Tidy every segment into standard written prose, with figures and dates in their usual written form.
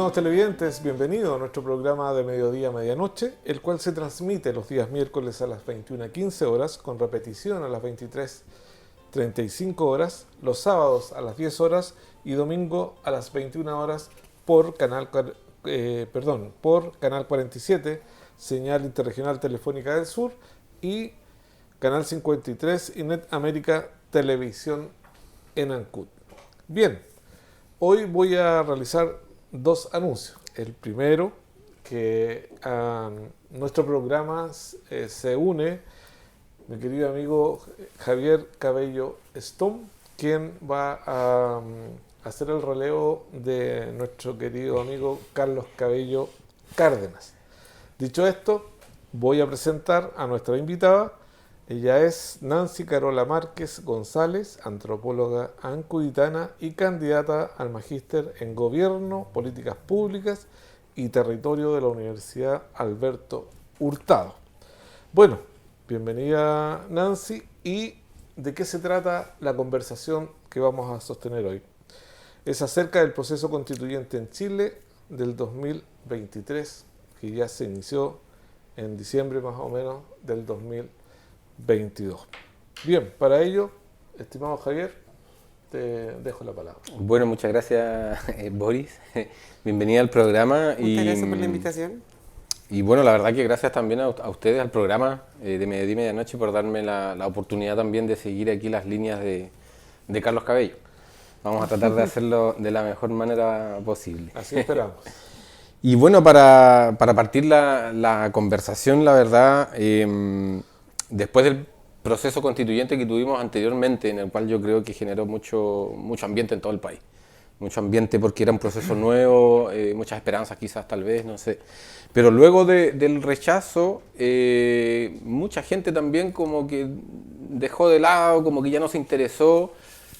Estimados televidentes, bienvenidos a nuestro programa de Mediodía a Medianoche, el cual se transmite los días miércoles a las 21:15 horas, con repetición a las 23:35 horas, los sábados a las 10 horas y domingo a las 21 horas por Canal 47, señal interregional telefónica del sur, y Canal 53 y Net América Televisión en Ancud. Bien, hoy voy a realizar dos anuncios. El primero, que a nuestro programa se une mi querido amigo Javier Cabello Stom, quien va a hacer el relevo de nuestro querido amigo Carlos Cabello Cárdenas. Dicho esto, voy a presentar a nuestra invitada. Ella es Nancy Carola Márquez González, antropóloga ancuditana y candidata al magíster en Gobierno, Políticas Públicas y Territorio de la Universidad Alberto Hurtado. Bueno, bienvenida Nancy. ¿Y de qué se trata la conversación que vamos a sostener hoy? Es acerca del proceso constituyente en Chile del 2023, que ya se inició en diciembre más o menos del 2022. Bien, para ello, estimado Javier, te dejo la palabra. Bueno, muchas gracias, Boris. Bienvenida al programa. Muchas gracias por la invitación. Y bueno, la verdad que gracias también a ustedes, al programa de Mediodía y Medianoche, por darme la oportunidad también de seguir aquí las líneas de Carlos Cabello. Vamos a tratar de hacerlo de la mejor manera posible. Así esperamos. Y bueno, para partir la conversación, la verdad, después del proceso constituyente que tuvimos anteriormente, en el cual yo creo que generó mucho ambiente en todo el país. Mucho ambiente porque era un proceso nuevo, muchas esperanzas quizás, tal vez, no sé. Pero luego del rechazo, mucha gente también como que dejó de lado, como que ya no se interesó.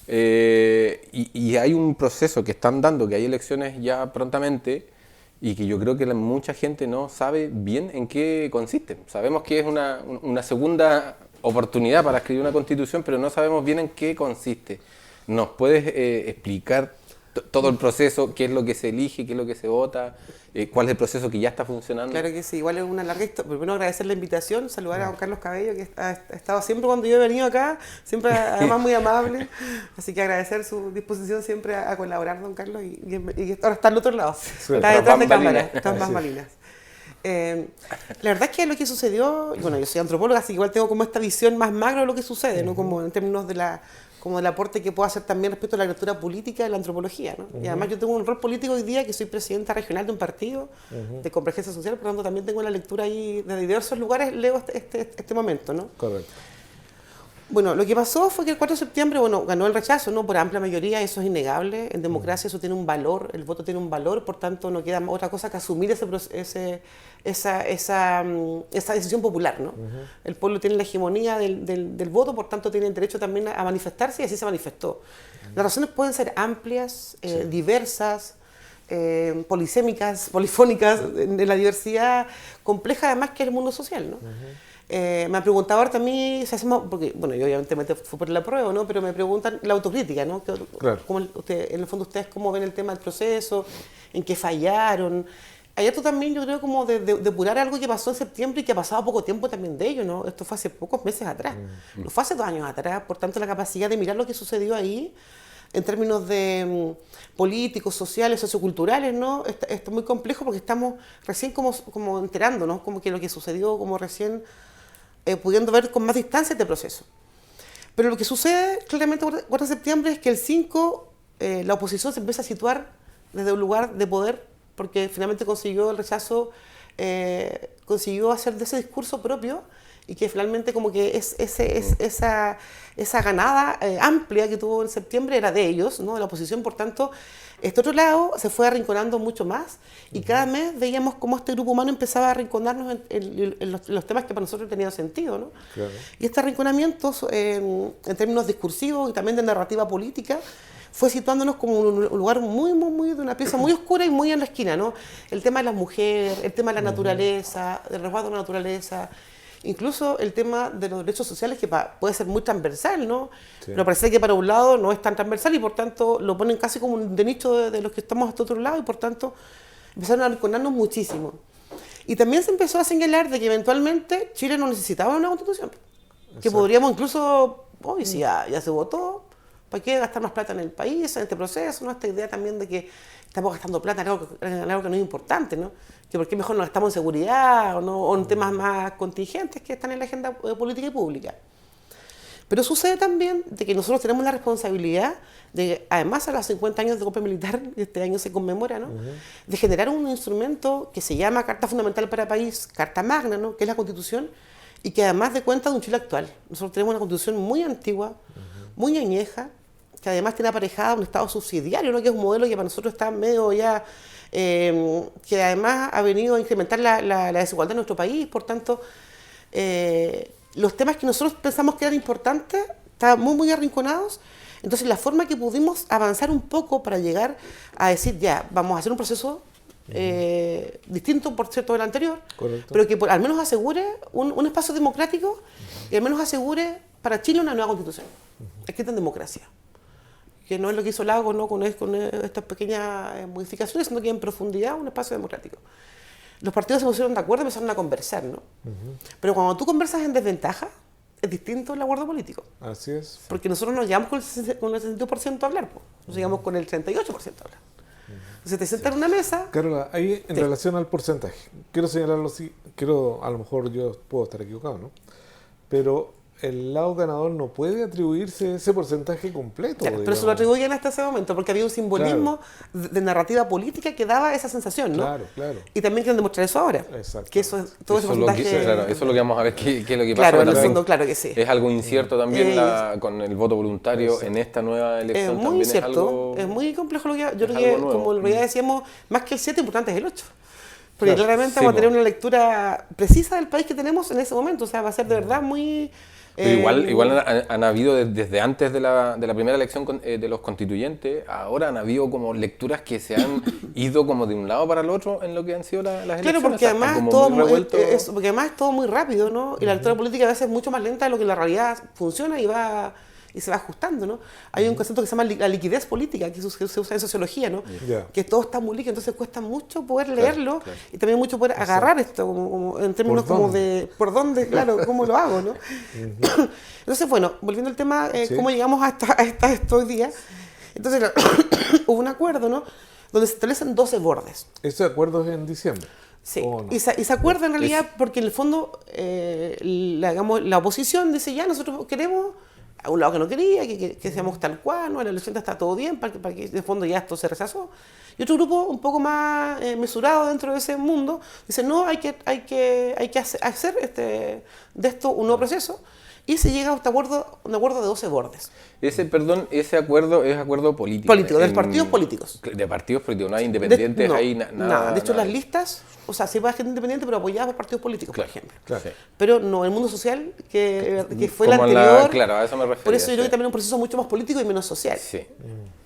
Y hay un proceso que están dando, que hay elecciones ya prontamente, y que yo creo que mucha gente no sabe bien en qué consisten. Sabemos que es una segunda oportunidad para escribir una constitución, pero no sabemos bien en qué consiste. ¿Nos puedes explicar todo el proceso, qué es lo que se elige, qué es lo que se vota, cuál es el proceso que ya está funcionando? Claro que sí, igual es una larga historia. Primero agradecer la invitación, saludar a don Carlos Cabello, que ha estado siempre cuando yo he venido acá, siempre además muy amable, así que agradecer su disposición siempre a colaborar, don Carlos, y ahora está al otro lado, está detrás de cámara, está en bambalinas. La verdad es que lo que sucedió, bueno, yo soy antropóloga, así que igual tengo como esta visión más macro de lo que sucede, ¿no? Como en términos de como del aporte que puedo hacer también respecto a la lectura política de la antropología, ¿no? Y además yo tengo un rol político hoy día, que soy presidenta regional de un partido de convergencia social, por lo tanto también tengo la lectura ahí de diversos lugares, leo este momento, ¿no? Correcto. Bueno, lo que pasó fue que el 4 de septiembre, bueno, ganó el rechazo, ¿no? Por amplia mayoría, eso es innegable. En democracia eso tiene un valor, el voto tiene un valor, por tanto no queda otra cosa que asumir esa decisión popular, ¿no? El pueblo tiene la hegemonía del voto, por tanto tiene el derecho también a manifestarse, y así se manifestó. Las razones pueden ser amplias, diversas, polisémicas, polifónicas, de la diversidad compleja además que es el mundo social, ¿no? Me han preguntado ahora también, porque bueno, yo obviamente fui por la prueba, ¿no? Pero me preguntan la autocrítica, ¿no? Claro. En el fondo ustedes cómo ven el tema del proceso, en qué fallaron. Hay esto también, yo creo, como de depurar algo que pasó en septiembre y que ha pasado poco tiempo también de ello, ¿no? Esto fue hace pocos meses atrás, no fue hace 2 años atrás, por tanto la capacidad de mirar lo que sucedió ahí en términos de políticos, sociales, socioculturales, ¿no? Esto es muy complejo porque estamos recién como enterándonos, como que lo que sucedió, como recién pudiendo ver con más distancia este proceso. Pero lo que sucede claramente el 4 de septiembre es que el 5 la oposición se empieza a situar desde un lugar de poder, porque finalmente consiguió el rechazo, consiguió hacer de ese discurso propio, y que finalmente como que esa ganada amplia que tuvo en septiembre era de ellos, ¿no? De la oposición. Por tanto, este otro lado se fue arrinconando mucho más, y cada mes veíamos cómo este grupo humano empezaba a arrinconarnos en los temas que para nosotros tenían sentido, ¿no? Claro. Y este arrinconamiento, en términos discursivos y también de narrativa política, fue situándonos como en un lugar muy de una pieza muy oscura y muy en la esquina, ¿no? El tema de las mujeres, el tema de la naturaleza, del resguardo de la naturaleza, incluso el tema de los derechos sociales, que puede ser muy transversal, ¿no? Sí. Pero parece que para un lado no es tan transversal, y por tanto lo ponen casi como un de nicho de los que estamos a este otro lado, y por tanto empezaron a arrinconarnos muchísimo. Y también se empezó a señalar de que eventualmente Chile no necesitaba una constitución. Que podríamos incluso, hoy si ya se votó, ¿para qué gastar más plata en el país, en este proceso? ¿No? Esta idea también de que estamos gastando plata en algo que no es importante, ¿no? Que por qué mejor no gastamos en seguridad o en temas más contingentes que están en la agenda política y pública. Pero sucede también de que nosotros tenemos la responsabilidad de, además a los 50 años de golpe militar, que este año se conmemora, ¿no? De generar un instrumento que se llama Carta Fundamental para el País, Carta Magna, ¿no? Que es la Constitución, y que además de cuenta de un Chile actual. Nosotros tenemos una Constitución muy antigua, muy añeja, que además tiene aparejada un Estado subsidiario, ¿no? Que es un modelo que para nosotros está medio ya, que además ha venido a incrementar la desigualdad en nuestro país. Por tanto, los temas que nosotros pensamos que eran importantes estaban muy arrinconados. Entonces, la forma que pudimos avanzar un poco para llegar a decir, ya, vamos a hacer un proceso distinto, por cierto, del anterior, correcto, pero que al menos asegure un espacio democrático y al menos asegure para Chile una nueva constitución, escrita en democracia. Que no es lo que hizo Lagos, ¿no? con estas pequeñas modificaciones, sino que en profundidad un espacio democrático. Los partidos se pusieron de acuerdo y empezaron a conversar, ¿no? Pero cuando tú conversas en desventaja, es distinto el acuerdo político. Así es. Porque nosotros nos llevamos con el 62% a hablar, nos llegamos con el 38% a hablar. Entonces te sientas en una mesa... Carola, ahí en relación al porcentaje, quiero señalarlo así, a lo mejor yo puedo estar equivocado, ¿no? Pero el lado ganador no puede atribuirse ese porcentaje completo. Claro, pero se lo atribuyen hasta ese momento, porque había un simbolismo de narrativa política que daba esa sensación, ¿no? Claro. Y también quieren demostrar eso ahora. Exacto. Que todo ese porcentaje... Eso es lo que vamos a ver, qué es lo que pasa. Claro, en el fondo, claro que sí. Es algo incierto también con el voto voluntario en esta nueva elección. Es muy también incierto, es muy complejo lo que... Yo creo que, como en realidad decíamos, más que el 7, importante es el 8. Porque claramente vamos a tener una lectura precisa del país que tenemos en ese momento. O sea, va a ser de verdad muy... Pero igual han habido desde antes de la primera elección de los constituyentes, ahora han habido como lecturas que se han ido como de un lado para el otro en lo que han sido las elecciones. Claro, porque además, porque además es todo muy rápido, ¿no? Y la lectura política a veces es mucho más lenta de lo que la realidad funciona y se va ajustando, ¿no? Hay un concepto que se llama la liquidez política, que se usa en sociología, ¿no? Que todo está muy líquido, entonces cuesta mucho poder leerlo y también mucho poder agarrar esto, como en términos como de por dónde, claro, cómo lo hago, ¿no? Entonces, bueno, volviendo al tema, cómo llegamos hasta estos días. Entonces, hubo un acuerdo, ¿no? Donde se establecen 12 bordes. ¿Ese acuerdo es en diciembre? Sí, no? y se acuerda en realidad porque en el fondo la oposición dice ya, nosotros queremos... A un lado que no quería, que seamos tal cual, ¿no? En el 80 está todo bien, para que de fondo ya esto se rechazó. Y otro grupo un poco más mesurado dentro de ese mundo dice, no, hay que hacer de esto un nuevo proceso. Y se llega a un acuerdo de 12 bordes. Ese acuerdo es acuerdo político. Político, de partidos políticos. De partidos políticos, no hay independientes, nada. De hecho, las listas, o sea, sí va gente independiente, pero apoyada por partidos políticos, por ejemplo. Claro. Sí. Pero no el mundo social, que fue el Como anterior. Claro, a eso me refiero. Por eso yo creo que también es un proceso mucho más político y menos social. Sí.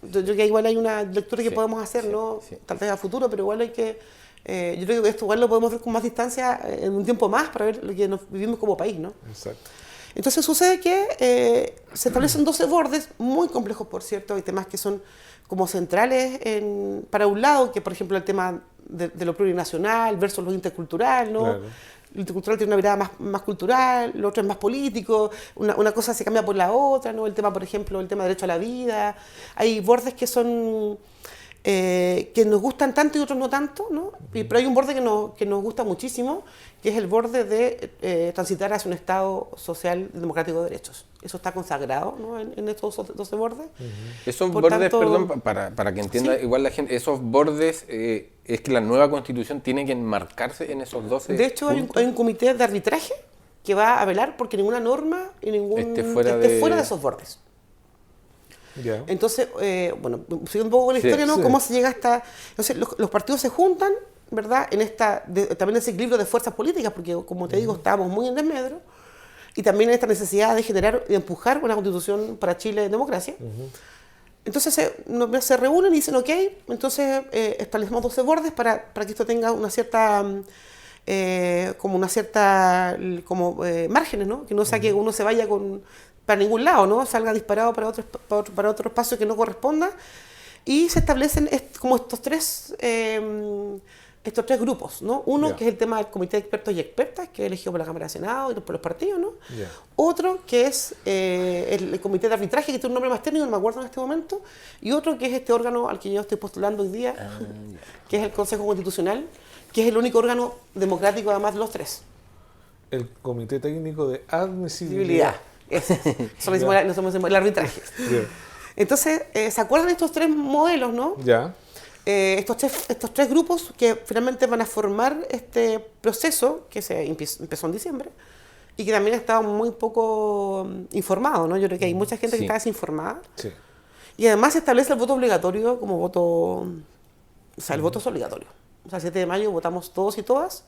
Yo creo que igual hay una lectura que podemos hacer, ¿no? Sí. Tal vez a futuro, pero igual hay que... yo creo que esto igual lo podemos ver con más distancia en un tiempo más para ver lo que nos vivimos como país, ¿no? Exacto. Entonces sucede que se establecen 12 bordes, muy complejos por cierto, hay temas que son como centrales para un lado, que por ejemplo el tema de lo plurinacional versus lo intercultural, ¿no? Claro. Lo intercultural tiene una mirada más cultural, lo otro es más político, una cosa se cambia por la otra, ¿no? El tema, por ejemplo, el tema de derecho a la vida, hay bordes que son... que nos gustan tanto y otros no tanto, ¿no? Pero hay un borde que nos gusta muchísimo, que es el borde de transitar hacia un Estado social democrático de derechos. Eso está consagrado, ¿no? en estos 12 bordes. Esos Por bordes, tanto, perdón, para que entienda igual la gente, esos bordes es que la nueva Constitución tiene que enmarcarse en esos 12 De hecho, hay un comité de arbitraje que va a velar porque ninguna norma y esté fuera de esos bordes. Yeah. Entonces, bueno, siguiendo un poco con la historia, ¿no? ¿Cómo se llega hasta...? Entonces, los partidos se juntan, ¿verdad? También ese equilibrio de fuerzas políticas, porque, como te digo, estábamos muy en desmedro, y también esta necesidad de generar y empujar una constitución para Chile en democracia. Entonces, se reúnen y dicen, ok, entonces establecemos 12 bordes para que esto tenga una cierta... márgenes, ¿no? Que no sea que uno se vaya para ningún lado, ¿no? Salga disparado para otro espacio que no corresponda. Y se establecen como estos tres grupos, ¿no? Uno, que es el tema del comité de expertos y expertas, que es elegido por la Cámara de Senado y por los partidos, ¿no? Otro, que es el comité de arbitraje, que tiene un nombre más técnico, no me acuerdo en este momento. Y otro, que es este órgano al que yo estoy postulando hoy día, que es el Consejo Constitucional, que es el único órgano democrático, además de los tres. El Comité Técnico de Admisibilidad. Ese. Eso lo hicimos el arbitraje. Entonces, ¿se acuerdan de estos tres modelos, no? Ya. Estos tres grupos que finalmente van a formar este proceso que empezó en diciembre y que también ha estado muy poco informado, ¿no? Yo creo que hay mucha gente que está desinformada. Sí. Y además se establece el voto obligatorio como voto, o sea, el voto es obligatorio. O sea, el 7 de mayo votamos todos y todas.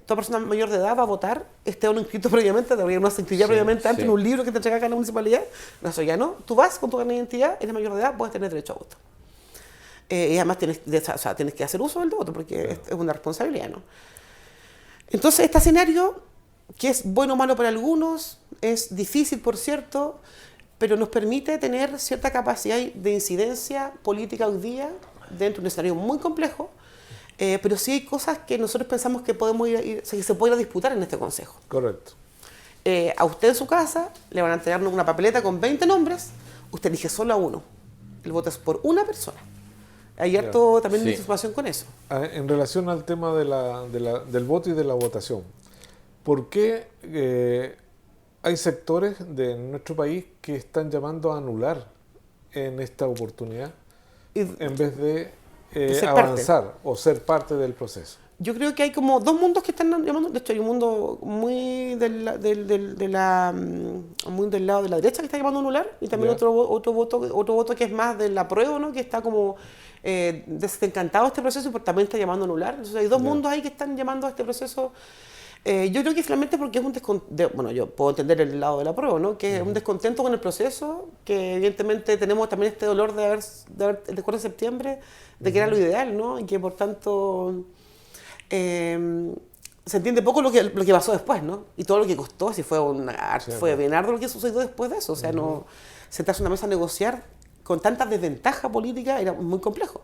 Toda persona mayor de edad va a votar, esté uno inscrito previamente, debería uno se inscribir previamente antes en un libro que te entrega acá en la municipalidad. No, eso ya no. Tú vas con tu carnet de identidad, eres mayor de edad, puedes tener derecho a voto. Y además tienes que hacer uso del voto porque es una responsabilidad, ¿no? Entonces, este escenario, que es bueno o malo para algunos, es difícil, por cierto, pero nos permite tener cierta capacidad de incidencia política hoy día dentro de un escenario muy complejo, pero sí hay cosas que nosotros pensamos que se puede ir a disputar en este consejo. Correcto. A usted en su casa le van a entregar una papeleta con 20 nombres, usted elige solo a uno. El voto es por una persona. Hay harto también de información con eso. En relación al tema del voto y de la votación, ¿por qué hay sectores de nuestro país que están llamando a anular en esta oportunidad en vez de avanzar o ser parte del proceso? Yo creo que hay como dos mundos que están llamando. De hecho, hay un mundo muy muy del lado de la derecha que está llamando a anular, y también otro voto que es más del apruebo, ¿no? Que está como desencantado de este proceso y también está llamando a anular. Entonces, hay dos mundos ahí que están llamando a este proceso. Yo creo que finalmente porque es un descontento, bueno, yo puedo entender el lado del apruebo, ¿no? Que es un descontento con el proceso, que evidentemente tenemos también este dolor de haber el 4 de septiembre, de que era lo ideal, ¿no? Y que por tanto se entiende poco lo que pasó después, ¿no? Y todo lo que costó, si fue bien arduo lo que sucedió después de eso. O sea, no sentarse a una mesa a negociar con tanta desventaja política era muy complejo.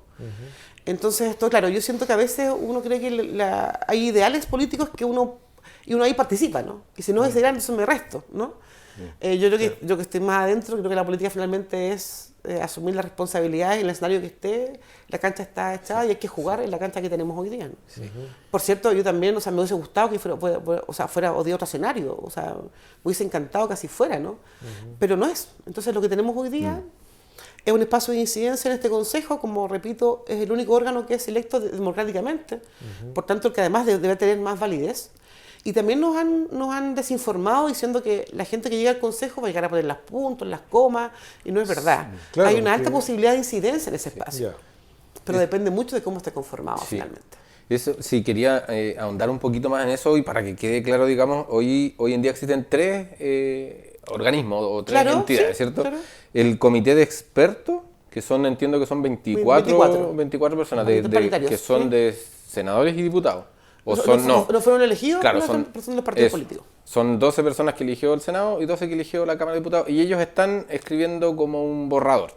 Entonces, esto, claro, yo siento que a veces uno cree que hay ideales políticos que uno ahí participa, ¿no? Y si no es ideal, entonces me resto, ¿no? Yo creo que yo que estoy más adentro, creo que la política finalmente es asumir las responsabilidades en el escenario que esté. La cancha está echada y hay que jugar en la cancha que tenemos hoy día, ¿no? Por cierto, yo también, me hubiese gustado que fuera o de otro escenario, me hubiese encantado que así fuera, ¿no? Pero no es. Entonces, lo que tenemos hoy día es un espacio de incidencia en este consejo, como repito, es el único órgano que es electo democráticamente, por tanto, que además debe tener más validez. Y también nos han desinformado diciendo que la gente que llega al consejo va a llegar a poner las puntos, las comas, y no es verdad. Claro, hay una alta posibilidad de incidencia en ese espacio, pero depende mucho de cómo esté conformado finalmente. Eso, sí, quería ahondar un poquito más en eso, y para que quede claro, digamos, hoy en día existen tres organismos o tres entidades, ¿cierto? Claro. El comité de expertos, que entiendo que son 24 personas que son de senadores y diputados. ¿No fueron elegidos? Claro, son los partidos políticos. Son 12 personas que eligió el Senado y 12 que eligió la Cámara de Diputados, y ellos están escribiendo como un borrador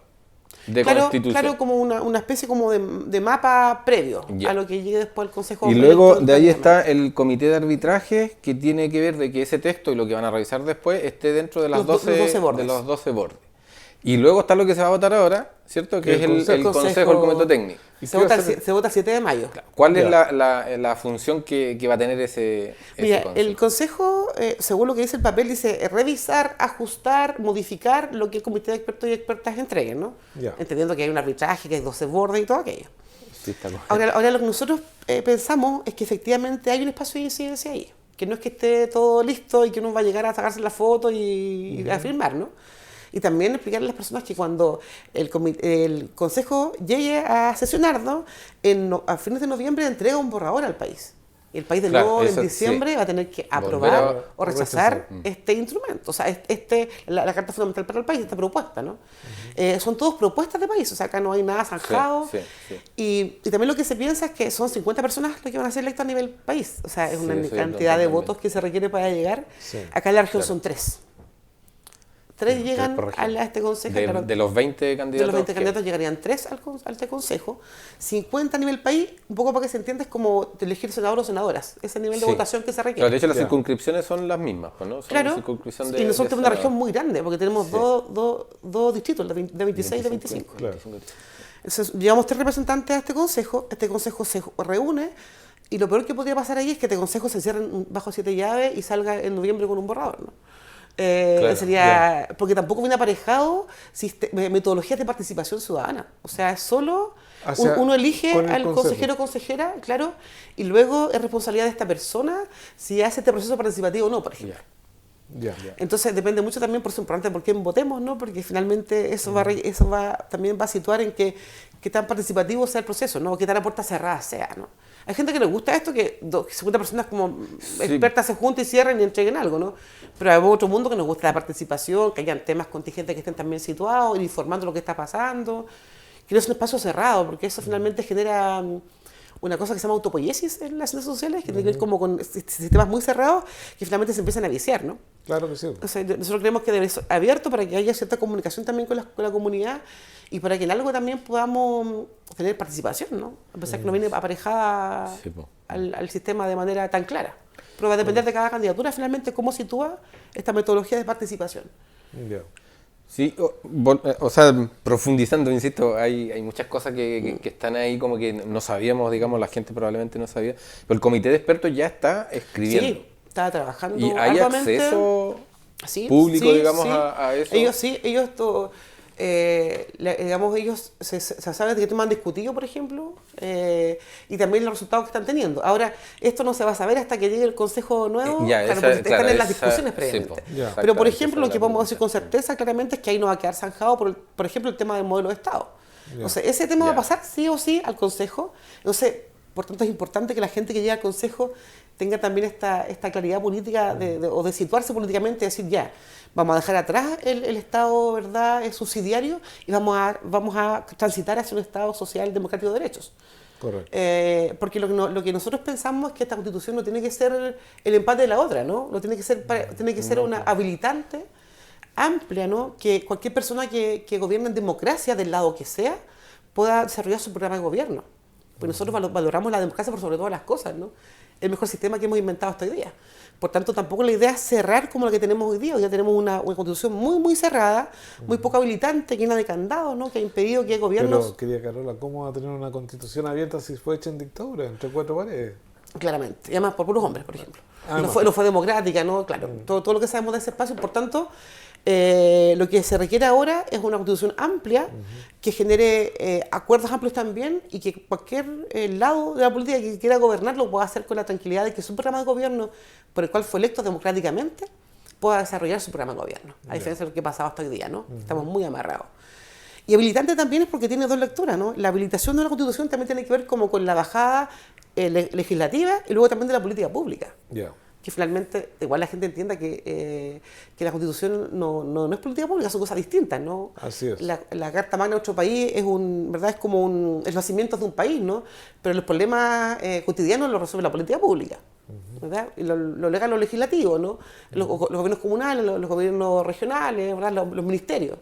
de constitución. Claro, como una especie como de mapa previo a lo que llegue después al Consejo. Y luego de ahí está el comité de arbitraje, que tiene que ver de que ese texto y lo que van a revisar después esté dentro de los 12 bordes. Y luego está lo que se va a votar ahora, ¿cierto? Que es el Consejo, el Comité Técnico. Se vota el 7 de mayo. Claro. ¿Cuál es la función que va a tener ese Consejo? El Consejo, según lo que dice el papel, dice revisar, ajustar, modificar lo que el Comité de Expertos y Expertas entregue, ¿no? Entendiendo que hay un arbitraje, que hay 12 bordes y todo aquello. Sí, está ahora, lo que nosotros pensamos es que efectivamente hay un espacio de incidencia ahí. Que no es que esté todo listo y que uno va a llegar a sacarse la foto y a firmar, ¿no? Y también explicarle a las personas que cuando el Consejo llegue a sesionar, ¿no? A fines de noviembre entrega un borrador al país. Y el país de nuevo en diciembre va a tener que aprobar o rechazar este instrumento. O sea, la Carta Fundamental para el país, esta propuesta, ¿no? Son todas propuestas de país, o sea, acá no hay nada zanjado. Y también lo que se piensa es que son 50 personas las que van a ser electas a nivel país. O sea, es una cantidad de votos que se requiere para llegar. Acá en la región son 3 3 llegan por región. a este consejo. De, claro, de los 20 candidatos. de los 20 candidatos llegarían 3 al este consejo, 50 a nivel país, un poco para que se entienda, es como elegir senador o senadoras, ese nivel de Sí. votación que se requiere. Claro, de hecho, las Ya. circunscripciones son las mismas, pues, ¿no? Son Claro, circunscripción y nosotros tenemos una senador. región muy grande, porque tenemos Sí. dos distritos, de 26 y de 25. Claro. Entonces, llevamos 3 representantes a este consejo se reúne, y lo peor que podría pasar ahí es que este consejo se cierre bajo 7 llaves y salga en noviembre con un borrador, ¿no? Claro, Sería, porque tampoco viene aparejado metodologías de participación ciudadana. O sea, es solo Hacia- uno elige con el al consejo. consejero o consejera, claro, y luego es responsabilidad de esta persona si hace este proceso participativo o no, por ejemplo. Ya. Entonces depende mucho también, por eso es importante por quién votemos, ¿no? Porque finalmente eso también va a situar en qué tan participativo sea el proceso, ¿no? O qué tan a puerta cerrada sea, ¿no? Hay gente que le gusta esto, que 50 personas como expertas se junten y cierren y entreguen algo, ¿no? Pero hay otro mundo que nos gusta la participación, que hayan temas contingentes que estén también situados, ir informando lo que está pasando, que no es un espacio cerrado, porque eso finalmente genera una cosa que se llama autopoiesis en las redes sociales, que tiene que ver como con sistemas muy cerrados que finalmente se empiezan a viciar, ¿no? Claro que sí. O sea, nosotros creemos que debe ser abierto para que haya cierta comunicación también con la comunidad y para que en algo también podamos tener participación, ¿no? A pesar que no viene aparejada Sí, po. al sistema de manera tan clara. Pero va a depender de cada candidatura finalmente cómo sitúa esta metodología de participación. Ya. Sí, o sea, profundizando, insisto, hay muchas cosas que están ahí como que no sabíamos, digamos, la gente probablemente no sabía, pero el comité de expertos ya está escribiendo. Sí, estaba trabajando ¿Y hay arduamente. acceso Sí, público, sí, digamos, sí. a eso? Ellos digamos, ellos se saben de qué temas han discutido, por ejemplo, y también los resultados que están teniendo. Ahora, esto no se va a saber hasta que llegue el consejo nuevo, Ya, claro, esa- porque claro, están en las esa- discusiones sí, previamente. po, Ya. Pero, por exactamente, ejemplo, esa lo que es la podemos decir con pregunta. certeza claramente es que ahí no va a quedar zanjado, por ejemplo, el tema del modelo de Estado. Ya. Entonces, ese tema va a Ya. pasar sí o sí al consejo. Entonces, por tanto, es importante que la gente que llega al consejo tenga también esta claridad política o de situarse políticamente y decir, ya, vamos a dejar atrás el Estado, ¿verdad?, es subsidiario y vamos a transitar hacia un Estado social democrático de derechos. Correcto. Porque lo que nosotros pensamos es que esta Constitución no tiene que ser el empate de la otra, ¿no? No tiene que ser, tiene que ser una habilitante, amplia, ¿no? Que cualquier persona que gobierne en democracia, del lado que sea, pueda desarrollar su programa de gobierno. Porque nosotros valoramos la democracia por sobre todas las cosas, ¿no? El mejor sistema que hemos inventado hasta hoy día. Por tanto, tampoco la idea es cerrar como la que tenemos hoy día. Hoy día tenemos una constitución muy, muy cerrada, muy poco habilitante, llena de candados, ¿no? Que ha impedido que gobiernos... Pero, quería Carola, ¿cómo va a tener una constitución abierta si fue hecha en dictadura, entre 4 paredes? Claramente, y además por puros hombres, por ejemplo. Además. No fue democrática, ¿no? Claro, todo lo que sabemos de ese espacio. Por tanto, lo que se requiere ahora es una constitución amplia que genere acuerdos amplios también y que cualquier lado de la política que quiera gobernar lo pueda hacer con la tranquilidad de que su programa de gobierno, por el cual fue electo democráticamente, pueda desarrollar su programa de gobierno. A diferencia de lo que ha pasado hasta hoy día, ¿no? Estamos muy amarrados. Y habilitante también es porque tiene dos lecturas, ¿no? La habilitación de una constitución también tiene que ver como con la bajada legislativa y luego también de la política pública. Ya. Que finalmente, igual la gente entienda que la Constitución no es política pública, son cosas distintas, ¿no? Así es. La Carta Magna de otro país ¿verdad? Es como el nacimiento de un país, ¿no? Pero los problemas cotidianos los resuelve la política pública, ¿verdad? Y lo legal, lo legislativo, ¿no? Los gobiernos comunales, los gobiernos regionales, ¿verdad? Los ministerios.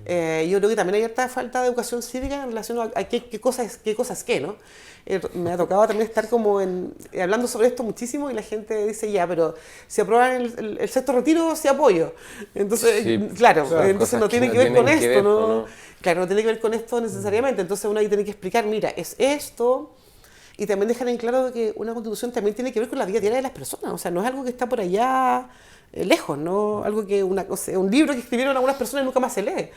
Yo creo que también hay cierta falta de educación cívica en relación a qué cosas qué, ¿no? Me ha tocado también estar como hablando sobre esto muchísimo y la gente dice, ya, pero si aprueban el sexto retiro, sí apoyo. Entonces, Sí, claro, claro, entonces no cosas que tiene no que ver con tienen que esto, ver, ¿no? ¿no? Claro, no tiene que ver con esto necesariamente. Entonces uno ahí tiene que explicar, mira, es esto. Y también dejar en claro que una constitución también tiene que ver con la vida diaria de las personas. O sea, no es algo que está por allá lejos, ¿no? Algo que un libro que escribieron algunas personas y nunca más se lee.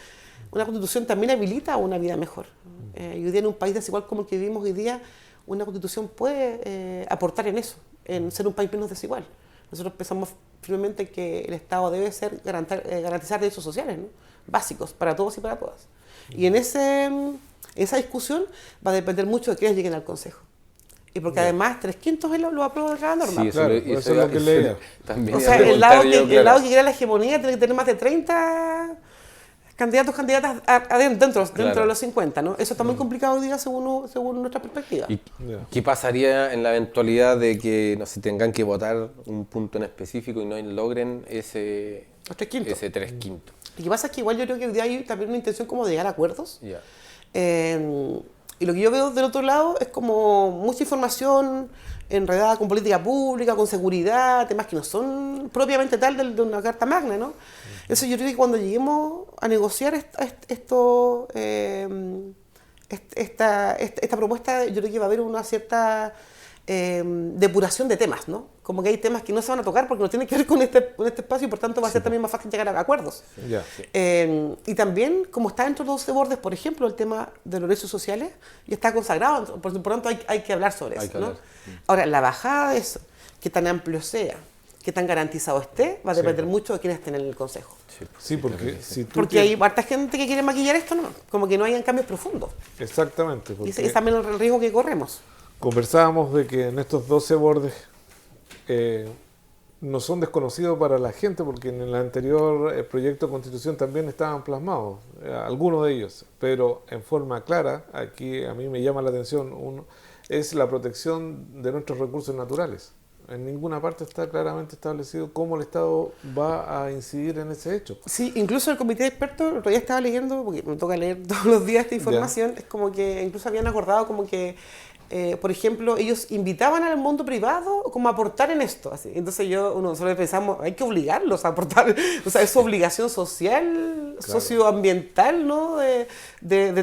Una constitución también habilita una vida mejor. Y hoy día en un país desigual como el que vivimos hoy día, una constitución puede aportar en eso, en ser un país menos desigual. Nosotros pensamos firmemente que el Estado debe ser garantizar derechos sociales, ¿no? Básicos para todos y para todas. Y en esa discusión va a depender mucho de quiénes lleguen al Consejo. Y porque además 3/5 lo aprueba cada norma. Sí, Claro, eso es lo que leía. También O iba a sea, el lado preguntar yo, el lado claro. que quiera la hegemonía tiene que tener más de 30 candidatas dentro Claro. de los 50, ¿no? Eso está muy complicado hoy día según nuestra perspectiva. ¿Y Ya. qué pasaría en la eventualidad de que no sé, tengan que votar un punto en específico y no logren ese Los 3/5. ese 3/5. Lo que pasa es que igual yo creo que hoy día hay también una intención como de llegar a acuerdos. Ya. Y lo que yo veo del otro lado es como mucha información enredada con política pública, con seguridad, temas que no son propiamente tal de una carta magna, ¿no? Eso yo creo que cuando lleguemos a negociar esta propuesta, yo creo que va a haber una cierta depuración de temas, ¿no? Como que hay temas que no se van a tocar porque no tienen que ver con este espacio y por tanto va a ser también más fácil llegar a acuerdos. Ya. Y también, como está dentro de los 12 bordes, por ejemplo, el tema de los derechos sociales ya está consagrado, por lo tanto hay que hablar sobre eso, ¿no? Ahora, la bajada de eso, que tan amplio sea, que tan garantizado esté, va a depender mucho de quién estén en el Consejo. Sí, porque si tú Porque hay harta gente que quiere maquillar esto, ¿no? Como que no hayan cambios profundos. Exactamente. Y Porque ese es también el riesgo que corremos. conversábamos de que en estos 12 bordes no son desconocidos para la gente, porque en el anterior proyecto de constitución también estaban plasmados, algunos de ellos, pero en forma clara, aquí a mí me llama la atención, es la protección de nuestros recursos naturales. En ninguna parte está claramente establecido cómo el Estado va a incidir en ese hecho. Sí, incluso el comité de expertos, el otro día estaba leyendo, porque me toca leer todos los días esta información, es como que incluso habían acordado como que, por ejemplo, ellos invitaban al mundo privado como a aportar en esto. Así. Entonces nosotros pensamos, hay que obligarlos a aportar, o sea, es su obligación social, Claro. socioambiental, ¿no? De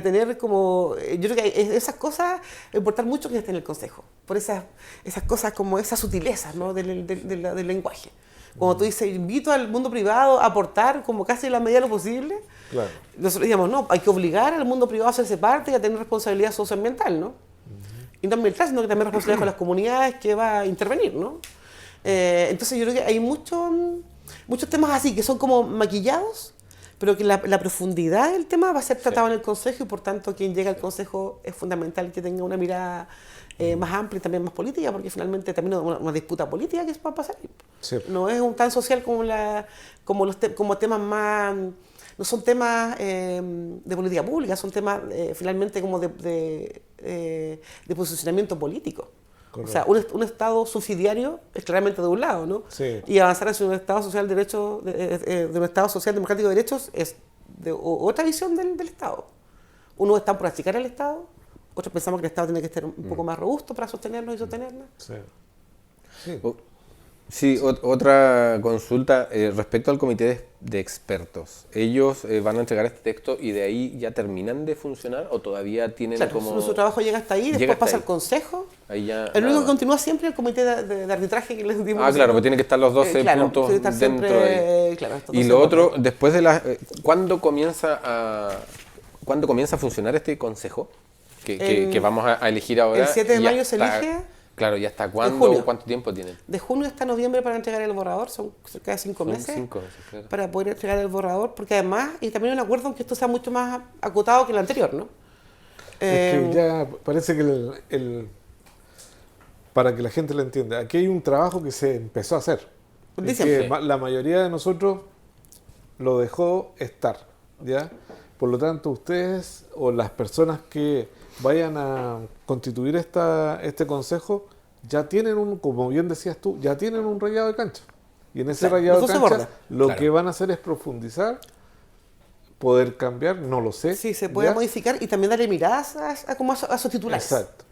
tener como, yo creo que esas cosas, va a importar mucho que esté en el Consejo, por esas cosas como esas sutilezas, ¿no? del lenguaje. Cuando tú dices, invito al mundo privado a aportar como casi en la medida de lo posible, Claro. nosotros digamos, no, hay que obligar al mundo privado a hacerse parte y a tener responsabilidad socioambiental, ¿no? Y no ambiental, sino que también responsabilidad con las comunidades que va a intervenir, ¿no? Entonces yo creo que hay muchos temas así que son como maquillados, pero que la profundidad del tema va a ser tratado en el Consejo y por tanto quien llega al Consejo es fundamental que tenga una mirada más amplia y también más política, porque finalmente también es una disputa política que va a pasar. Sí. No es un tan social como temas más... No son temas de política pública, son temas finalmente como de posicionamiento político. Correcto. O sea, un Estado subsidiario es claramente de un lado, ¿no? Sí. Y avanzar hacia un Estado social de un Estado social democrático de derechos es otra visión del Estado. Unos están por achicar el Estado, otros pensamos que el Estado tiene que estar un poco más robusto para sostenernos y sostenernos. Sí. Sí. Sí, otra consulta respecto al comité de expertos. ¿Ellos van a entregar este texto y de ahí ya terminan de funcionar o todavía tienen Claro, como...? su trabajo llega hasta ahí, después pasa al Consejo. Ahí ya, El único nada que continúa siempre es el comité de arbitraje que les dimos. Ah, claro, pues tienen que estar los 12 claro, puntos tiene que estar dentro siempre, de ahí. claro, estos Y 12 lo otro, puntos. después de la... ¿Cuándo comienza a funcionar este consejo? Que vamos a elegir ahora. El 7 de y mayo se hasta- elige. Claro, ¿y hasta junio. cuándo? ¿Cuánto tiempo tienen? De junio hasta noviembre para entregar el borrador, son cerca de 5 Son meses. 5 meses, claro. Para poder entregar el borrador, porque además, y también hay un acuerdo en que esto sea mucho más acotado que el anterior, ¿no? Es que ya parece que para que la gente lo entienda, aquí hay un trabajo que se empezó a hacer. Y Dicen, que sí. la mayoría de nosotros lo dejó estar, ¿ya? Por lo tanto, ustedes o las personas que vayan a constituir este consejo ya tienen como bien decías tú, ya tienen un rayado de cancha. Y en ese Claro, rayado de los 12 cancha bordes. lo Claro. que van a hacer es profundizar, poder cambiar, no lo sé. Sí, se puede ¿ya? modificar y también darle miradas a sus titulares. Exacto.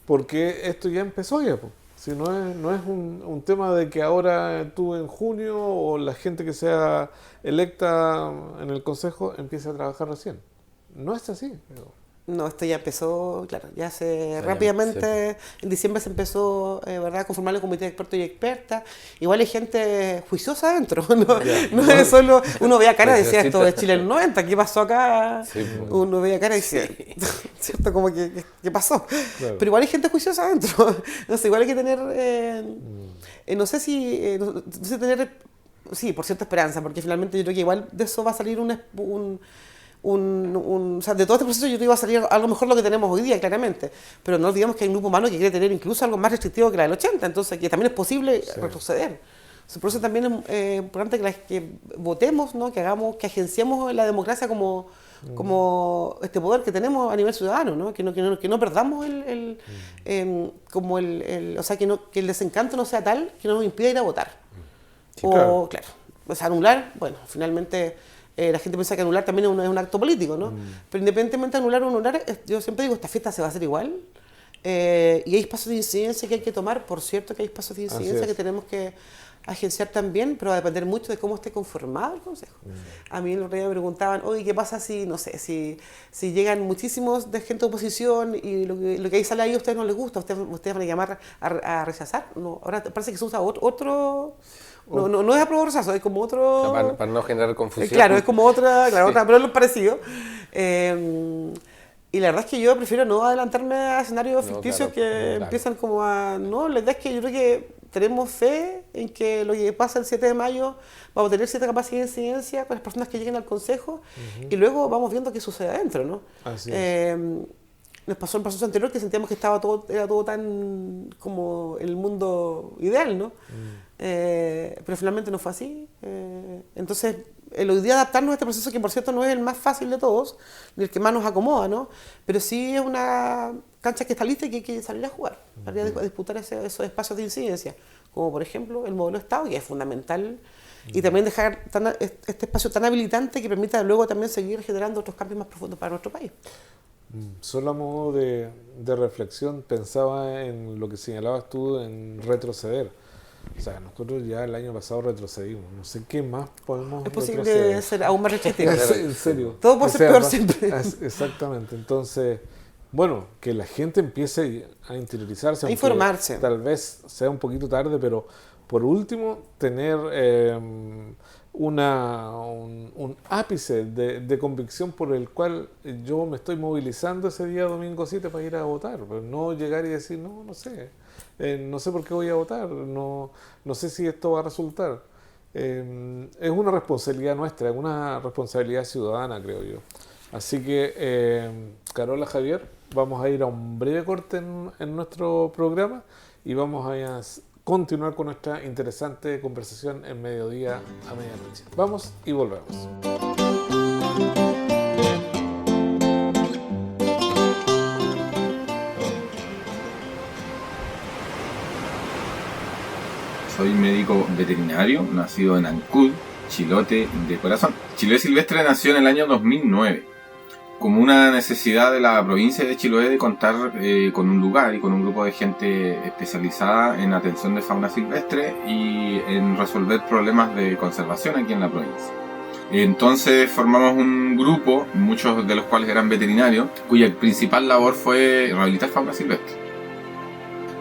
Porque esto ya empezó ya, po. Si no es un tema de que ahora tú en junio o la gente que sea electa en el consejo empiece a trabajar recién. No es así. No, esto ya empezó, claro, ya, rápidamente, en diciembre se empezó, ¿verdad?, a conformar el comité de expertos y expertas. Igual hay gente juiciosa adentro, no, Ya. no es solo, uno veía cara y decía, Necesita- esto de Chile en el 90, ¿qué pasó acá? Sí, pues. Uno veía cara y decía, ¿cierto? Como que ¿qué pasó? Claro. Pero igual hay gente juiciosa adentro, no sé, igual hay que tener, no sé si, no sé, tener, sí, por cierta esperanza, porque finalmente yo creo que igual de eso va a salir o sea, de todo este proceso yo creo que va a salir algo mejor lo que tenemos hoy día, claramente. Pero no olvidemos que hay un grupo humano que quiere tener incluso algo más restrictivo que la del 80, entonces que también es posible retroceder. Entonces, por eso también es importante que votemos, ¿no? Que agenciemos la democracia como este poder que tenemos a nivel ciudadano, ¿no? Que no perdamos o sea, que el desencanto no sea tal que no nos impida ir a votar. Sí, claro. Claro. Pues anular, bueno, finalmente la gente piensa que anular también es un acto político, ¿no? Pero independientemente de anular o no anular, yo siempre digo, esta fiesta se va a hacer igual. Y hay espacios de incidencia que hay que tomar, por cierto que hay espacios de incidencia que tenemos que agenciar también, pero va a depender mucho de cómo esté conformado el Consejo. A mí el otro día me preguntaban, oye, ¿qué pasa si, no sé, si llegan muchísimos de gente de oposición y lo que ahí sale ahí a ustedes no les gusta, ustedes van a llamar a rechazar? No, ahora parece que se usa otro no es apruebo o rechazo, es como otro... O sea, para no generar confusión. Claro, es como otra, pero es lo parecido. Y la verdad es que yo prefiero no adelantarme a escenarios ficticios que empiezan como a... No, la verdad es que yo creo que tenemos fe en que lo que pasa el 7 de mayo vamos a tener cierta capacidad de incidencia con las personas que lleguen al Consejo y luego vamos viendo qué sucede adentro, ¿no? Así es. Nos pasó en el proceso anterior que sentíamos que era todo tan como el mundo ideal, ¿no? Pero finalmente no fue así. Entonces, hoy día adaptarnos a este proceso, que por cierto no es el más fácil de todos, ni el que más nos acomoda, ¿no? Pero sí es una cancha que está lista y que hay que salir a jugar, para ir a disputar esos espacios de incidencia, como por ejemplo el modelo de Estado, que es fundamental, y también dejar este espacio tan habilitante que permita luego también seguir generando otros cambios más profundos para nuestro país. Solo a modo de reflexión, pensaba en lo que señalabas tú en retroceder. O sea, nosotros ya el año pasado retrocedimos. No sé qué más podemos retroceder. Es posible ser aún más restrictivo. En serio. Todo puede ser peor siempre. Exactamente. Entonces, bueno, que la gente empiece a interiorizarse. A informarse. Tal vez sea un poquito tarde, pero por último, tener un ápice de convicción por el cual yo me estoy movilizando ese día domingo 7 para ir a votar. Pero no llegar y decir, no sé. No sé por qué voy a votar, no sé si esto va a resultar. Es una responsabilidad nuestra, es una responsabilidad ciudadana, creo yo. Así que, Carola, Javier, vamos a ir a un breve corte en nuestro programa y vamos a continuar con nuestra interesante conversación en mediodía a medianoche. Vamos y volvemos. Soy médico veterinario, nacido en Ancud, Chilote de corazón. Chiloé Silvestre nació en el año 2009, como una necesidad de la provincia de Chiloé de contar con un lugar y con un grupo de gente especializada en atención de fauna silvestre y en resolver problemas de conservación aquí en la provincia. Entonces formamos un grupo, muchos de los cuales eran veterinarios, cuya principal labor fue rehabilitar fauna silvestre.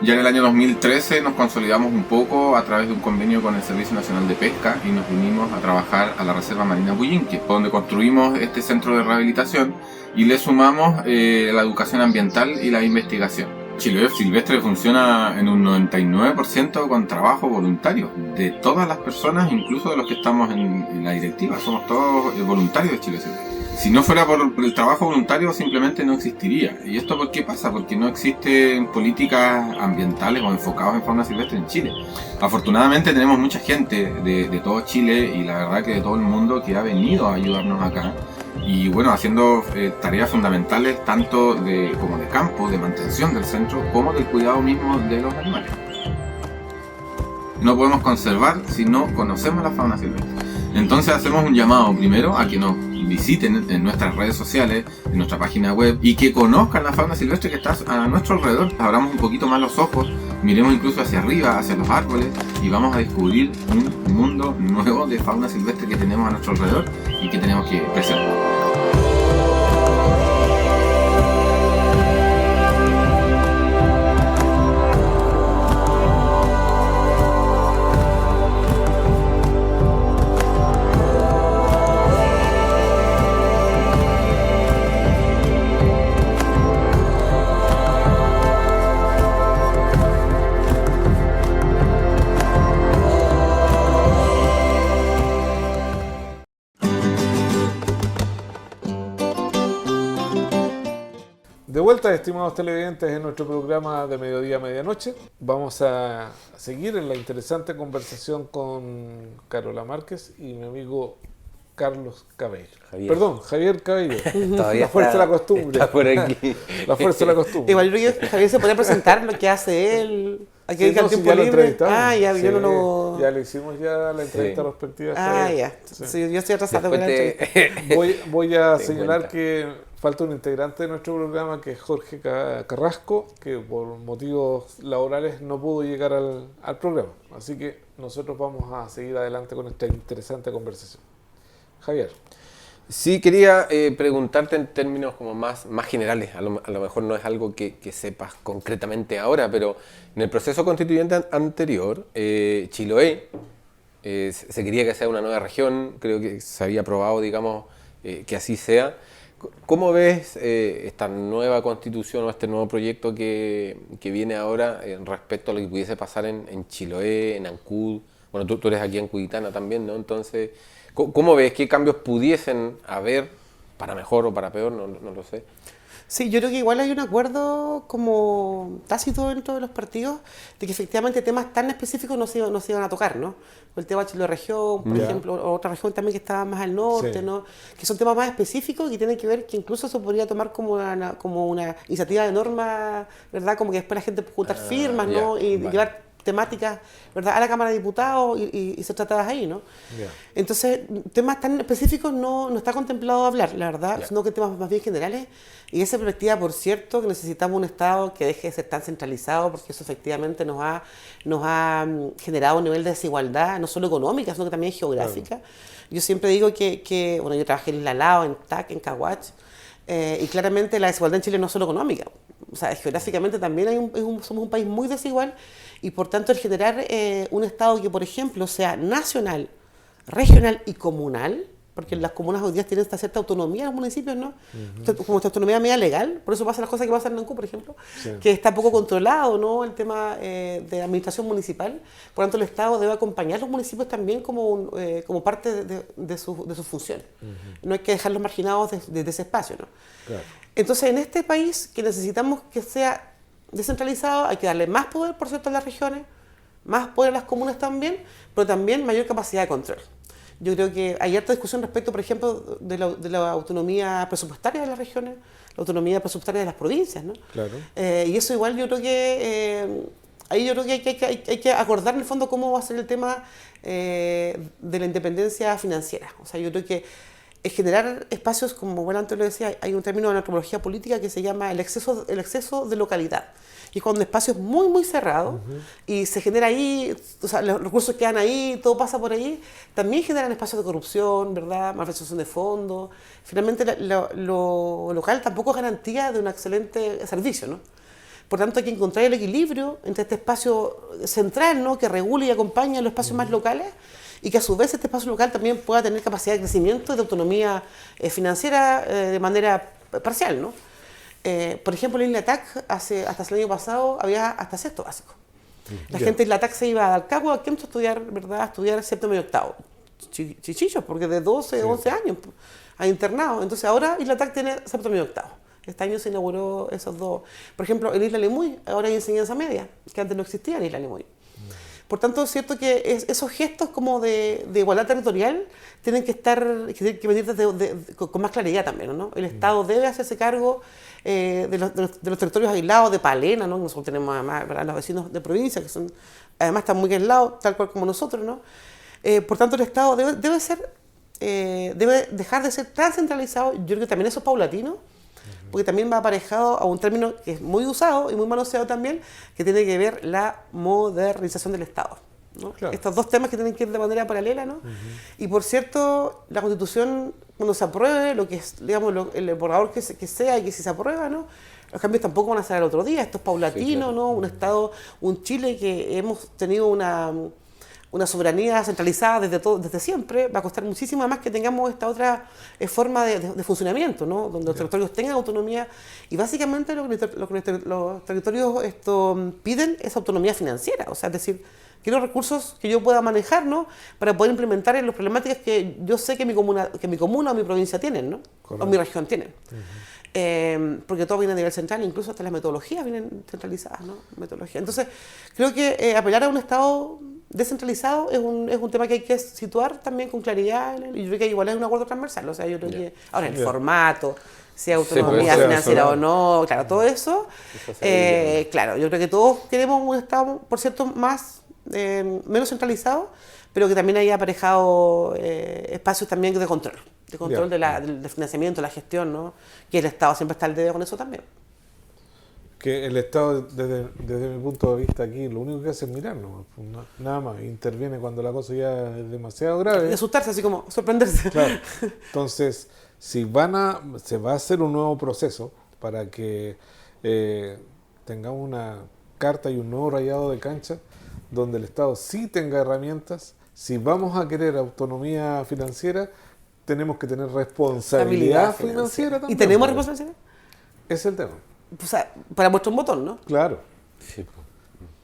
Ya en el año 2013 nos consolidamos un poco a través de un convenio con el Servicio Nacional de Pesca y nos vinimos a trabajar a la Reserva Marina Puyinque, donde construimos este centro de rehabilitación y le sumamos la educación ambiental y la investigación. Chiloé Silvestre funciona en un 99% con trabajo voluntario de todas las personas, incluso de los que estamos en la directiva. Somos todos voluntarios de Chiloé Silvestre. Si no fuera por el trabajo voluntario, simplemente no existiría. ¿Y esto por qué pasa? Porque no existen políticas ambientales o enfocadas en fauna silvestre en Chile. Afortunadamente tenemos mucha gente de todo Chile y la verdad que de todo el mundo que ha venido a ayudarnos acá. Y bueno, haciendo tareas fundamentales tanto como de campo, de mantención del centro, como del cuidado mismo de los animales. No podemos conservar si no conocemos la fauna silvestre. Entonces hacemos un llamado primero a que nos visiten en nuestras redes sociales, en nuestra página web y que conozcan la fauna silvestre que está a nuestro alrededor. Abramos un poquito más los ojos, miremos incluso hacia arriba, hacia los árboles y vamos a descubrir un mundo nuevo de fauna silvestre que tenemos a nuestro alrededor y que tenemos que preservar. De vuelta, estimados televidentes, en nuestro programa de Mediodía a Medianoche. Vamos a seguir en la interesante conversación con Carola Márquez y mi amigo Carlos Cabello. Javier Cabello. Todavía la fuerza de la costumbre. Está por aquí. La fuerza de la costumbre. Igual yo creo que Javier se podría presentar lo que hace él Aquí Sí, dedica no, el sí, tiempo ya lo libre. entrevistamos. Yo Sí, no lo... Ya le hicimos ya la entrevista Sí. respectiva. ya. Sí. Sí, yo estoy atrasado con la Después entrevista. Voy a Te señalar cuenta. que falta un integrante de nuestro programa, que es Jorge Carrasco, que por motivos laborales no pudo llegar al programa. Así que nosotros vamos a seguir adelante con esta interesante conversación. Javier. Sí, quería preguntarte en términos como más generales, a lo mejor no es algo que sepas concretamente ahora, pero en el proceso constituyente anterior, Chiloé se quería que sea una nueva región, creo que se había aprobado, digamos, que así sea. ¿Cómo ves esta nueva constitución o este nuevo proyecto que viene ahora respecto a lo que pudiese pasar en Chiloé, en Ancud? Bueno, tú eres aquí ancuditana también, ¿no? Entonces, ¿cómo ves? ¿Qué cambios pudiesen haber, para mejor o para peor? No lo sé. Sí, yo creo que igual hay un acuerdo como tácito dentro de los partidos de que efectivamente temas tan específicos no se iban a tocar, ¿no? El tema de Chile región, por Ya. ejemplo, o otra región también que estaba más al norte, Sí. ¿no? Que son temas más específicos y tienen que ver que incluso se podría tomar como una iniciativa de norma, ¿verdad? Como que después la gente puede juntar firmas, ¿no? ya, Y vale. llevar temáticas, ¿verdad? A la Cámara de Diputados y ser tratadas ahí, ¿no? Ya. Entonces, temas tan específicos no está contemplado hablar, la verdad, Ya. sino que temas más bien generales. Y esa perspectiva, por cierto, que necesitamos un Estado que deje de ser tan centralizado, porque eso efectivamente nos ha generado un nivel de desigualdad, no solo económica, sino que también geográfica. Yo siempre digo bueno, yo trabajé en Isla Lao, en TAC, en Caguach, y claramente la desigualdad en Chile no es solo económica. O sea, geográficamente también somos un país muy desigual y por tanto el generar un Estado que, por ejemplo, sea nacional, regional y comunal, porque las comunas hoy día tienen esta cierta autonomía en los municipios, ¿no? Como esta autonomía media legal, por eso pasan las cosas que pasan en Ancud, por ejemplo, Sí. que está poco controlado, ¿no? El tema de administración municipal, por lo tanto el Estado debe acompañar a los municipios también como parte de sus funciones. No hay que dejarlos marginados de ese espacio, ¿no? Claro. Entonces, en este país que necesitamos que sea descentralizado, hay que darle más poder, por cierto, a las regiones, más poder a las comunas también, pero también mayor capacidad de control. Yo creo que hay harta discusión respecto, por ejemplo, de la autonomía presupuestaria de las regiones, la autonomía presupuestaria de las provincias, ¿no? Claro. Y eso igual yo creo que ahí yo creo que hay que acordar en el fondo cómo va a ser el tema de la independencia financiera. O sea, yo creo que generar espacios, como bueno antes lo decía, hay un término en la antropología política que se llama el exceso de localidad. Y es cuando el espacio es muy, muy cerrado y se genera ahí, o sea, los recursos quedan ahí, todo pasa por ahí, también generan espacios de corrupción, ¿verdad? Malversación de fondos. Finalmente, lo local tampoco es garantía de un excelente servicio, ¿no? Por tanto, hay que encontrar el equilibrio entre este espacio central, ¿no? Que regule y acompañe a los espacios más locales y que a su vez este espacio local también pueda tener capacidad de crecimiento y de autonomía financiera de manera parcial, ¿no? Por ejemplo, en Isla TAC, hasta el año pasado, había hasta sexto básico. La Ya. gente de Isla TAC se iba al Caco a Kempto a estudiar, ¿verdad? A estudiar séptimo y octavo. Chichillos, porque de 12, 11 años a internado. Entonces ahora Isla TAC tiene séptimo y octavo. Este año se inauguró esos dos. Por ejemplo, en Isla Lemuy ahora hay enseñanza media, que antes no existía en Isla Lemuy. Por tanto, es cierto que esos gestos como de igualdad territorial tienen que venir con más claridad también, ¿no? El Estado debe hacerse cargo de los territorios aislados de Palena, ¿no? Nosotros tenemos además, ¿verdad?, los vecinos de provincia, que son además están muy aislados, tal cual como nosotros, ¿no? Por tanto, el Estado debe dejar de ser tan centralizado. Yo creo que también eso es paulatino, porque también va aparejado a un término que es muy usado y muy manoseado también, que tiene que ver la modernización del Estado, ¿no? Claro. Estos dos temas que tienen que ir de manera paralela, ¿no? Y por cierto, la Constitución, cuando se apruebe, lo que es, digamos, el borrador que sea y que si se aprueba, ¿no? Los cambios tampoco van a ser al otro día, esto es paulatino, Sí, claro. ¿no? Un Estado, un Chile que hemos tenido una soberanía centralizada desde siempre, va a costar muchísimo más que tengamos esta otra forma de funcionamiento, ¿no? Donde los territorios tengan autonomía y básicamente lo que los territorios piden es autonomía financiera, o sea, es decir, quiero recursos que yo pueda manejar, ¿no? Para poder implementar en las problemáticas que yo sé que mi comuna o mi provincia tienen, ¿no? Correcto. O mi región tienen. Porque todo viene a nivel central, incluso hasta las metodologías vienen centralizadas, ¿no? Entonces, creo que apelar a un Estado descentralizado es un tema que hay que situar también con claridad y yo creo que igual es un acuerdo transversal, o sea, yo creo que ahora el Ya. formato, si hay autonomía pues, financiera eso, o no, claro, todo eso. Claro, yo creo que todos queremos un Estado, por cierto, menos centralizado, pero que también haya aparejado espacios también de control del financiamiento, la gestión, ¿no? Que el Estado siempre está al dedo con eso también. Que el Estado, desde mi punto de vista aquí, lo único que hace es mirar, ¿no? Nada más, interviene cuando la cosa ya es demasiado grave. De asustarse, así como sorprenderse. Claro. Entonces, se va a hacer un nuevo proceso para que tengamos una carta y un nuevo rayado de cancha donde el Estado sí tenga herramientas. Si vamos a querer autonomía financiera, tenemos que tener responsabilidad financiera también. ¿Y tenemos responsabilidad? Ese es el tema. O sea, para muestra un botón, ¿no? Claro. Sí,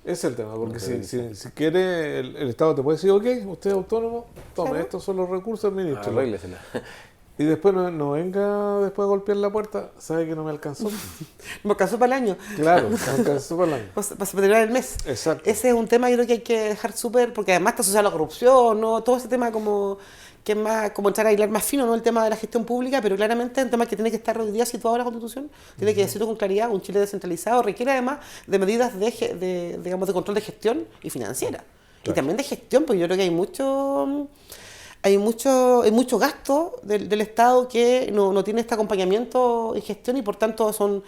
Ese es el tema, porque si quiere, el Estado te puede decir, ok, usted es autónomo, tome, claro. Estos son los recursos, ministro. arréglesela. Y después no venga después a golpear la puerta, sabe que no me alcanzó. Me alcanzó para el año. Claro, no alcanzó para el año. Para terminar el mes. Exacto. Ese es un tema yo creo que hay que dejar súper, porque además está asociado a la corrupción, ¿no? Todo ese tema como que es más, como entrar a hilar más fino, ¿no? El tema de la gestión pública, pero claramente es un tema que tiene que estar hoy día situado en la Constitución, tiene que decirlo con claridad. Un Chile descentralizado requiere además de medidas digamos, de control de gestión y financiera. Claro. Y también de gestión, porque yo creo que hay mucho gasto del Estado que no tiene este acompañamiento en gestión y por tanto son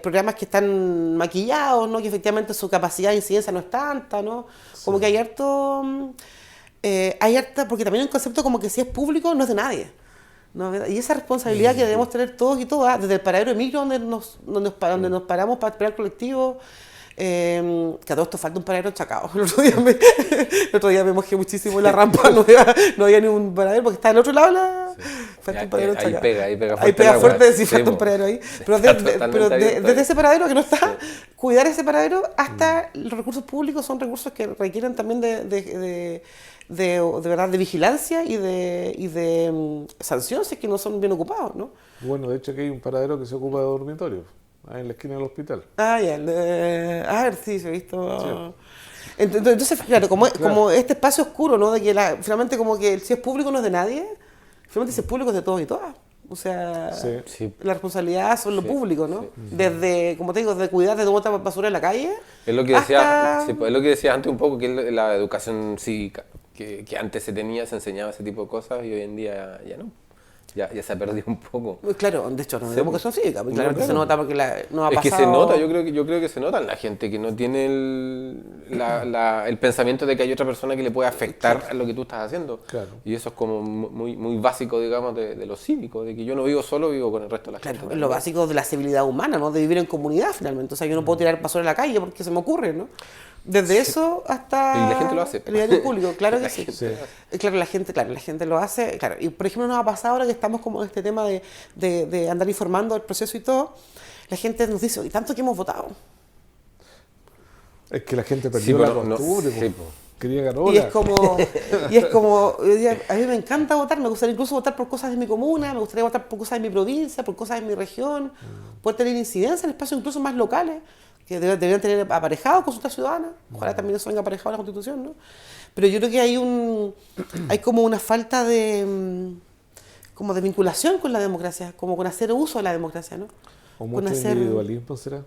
programas que están maquillados, ¿no? Que efectivamente su capacidad de incidencia no es tanta, ¿no? Como que hay harta, porque también hay un concepto como que si es público no es de nadie, ¿no? Y esa responsabilidad que debemos tener todos y todas, desde el paradero de micro donde nos paramos para esperar colectivo. Que a todo esto falta un paradero achacado. El otro día me mojé muchísimo en la rampa, no había ni un paradero porque está del otro lado. Falta un paradero achacado. Ahí pega fuerte si falta un paradero ahí. Pero desde ese paradero que no está, cuidar ese paradero hasta los recursos públicos son recursos que requieren también de verdad de vigilancia y de sanción si es que no son bien ocupados, ¿no? Bueno, de hecho aquí hay un paradero que se ocupa de dormitorio. Ahí en la esquina del hospital. A ver, sí, se ha visto. Sí. Entonces, claro, como este espacio oscuro, ¿no? De que finalmente como que si es público no es de nadie, finalmente si es público es de todos y todas. O sea, la responsabilidad son lo público, ¿no? Sí. Desde, como te digo, desde cuidar de no botar basura en la calle. Es lo que decía, es lo que decía antes un poco, que es la educación cívica, que antes se enseñaba ese tipo de cosas y hoy en día ya no. Ya se ha perdido un poco. Claro, de hecho, no es educación cívica, porque claramente se nota porque no ha pasado... Es que se nota, yo creo que se nota en la gente que no tiene el pensamiento de que hay otra persona que le puede afectar a lo que tú estás haciendo. Claro. Y eso es como muy básico, digamos, de lo cívico, de que yo no vivo solo, vivo con el resto de la gente. Claro, es lo básico de la civilidad humana, ¿no? De vivir en comunidad, finalmente. O sea, yo no puedo tirar basura en la calle porque se me ocurre, ¿no? Desde eso hasta... Y la gente lo hace. El diario público, claro que sí. Claro, la gente lo hace. Claro. Y por ejemplo nos ha pasado ahora que estamos como en este tema de andar informando el proceso y todo, la gente nos dice, ¿y tanto que hemos votado? Es que la gente perdió la costumbre, quería ganar. Y es como, a mí me encanta votar, me gustaría incluso votar por cosas de mi comuna, me gustaría votar por cosas de mi provincia, por cosas de mi región, poder tener incidencia en espacios incluso más locales, que deberían tener aparejado consulta ciudadana, ojalá también eso venga aparejado a la Constitución, ¿no? Pero yo creo que hay como una falta de vinculación con la democracia, como con hacer uso de la democracia, ¿no? O mucho individualismo, ¿será?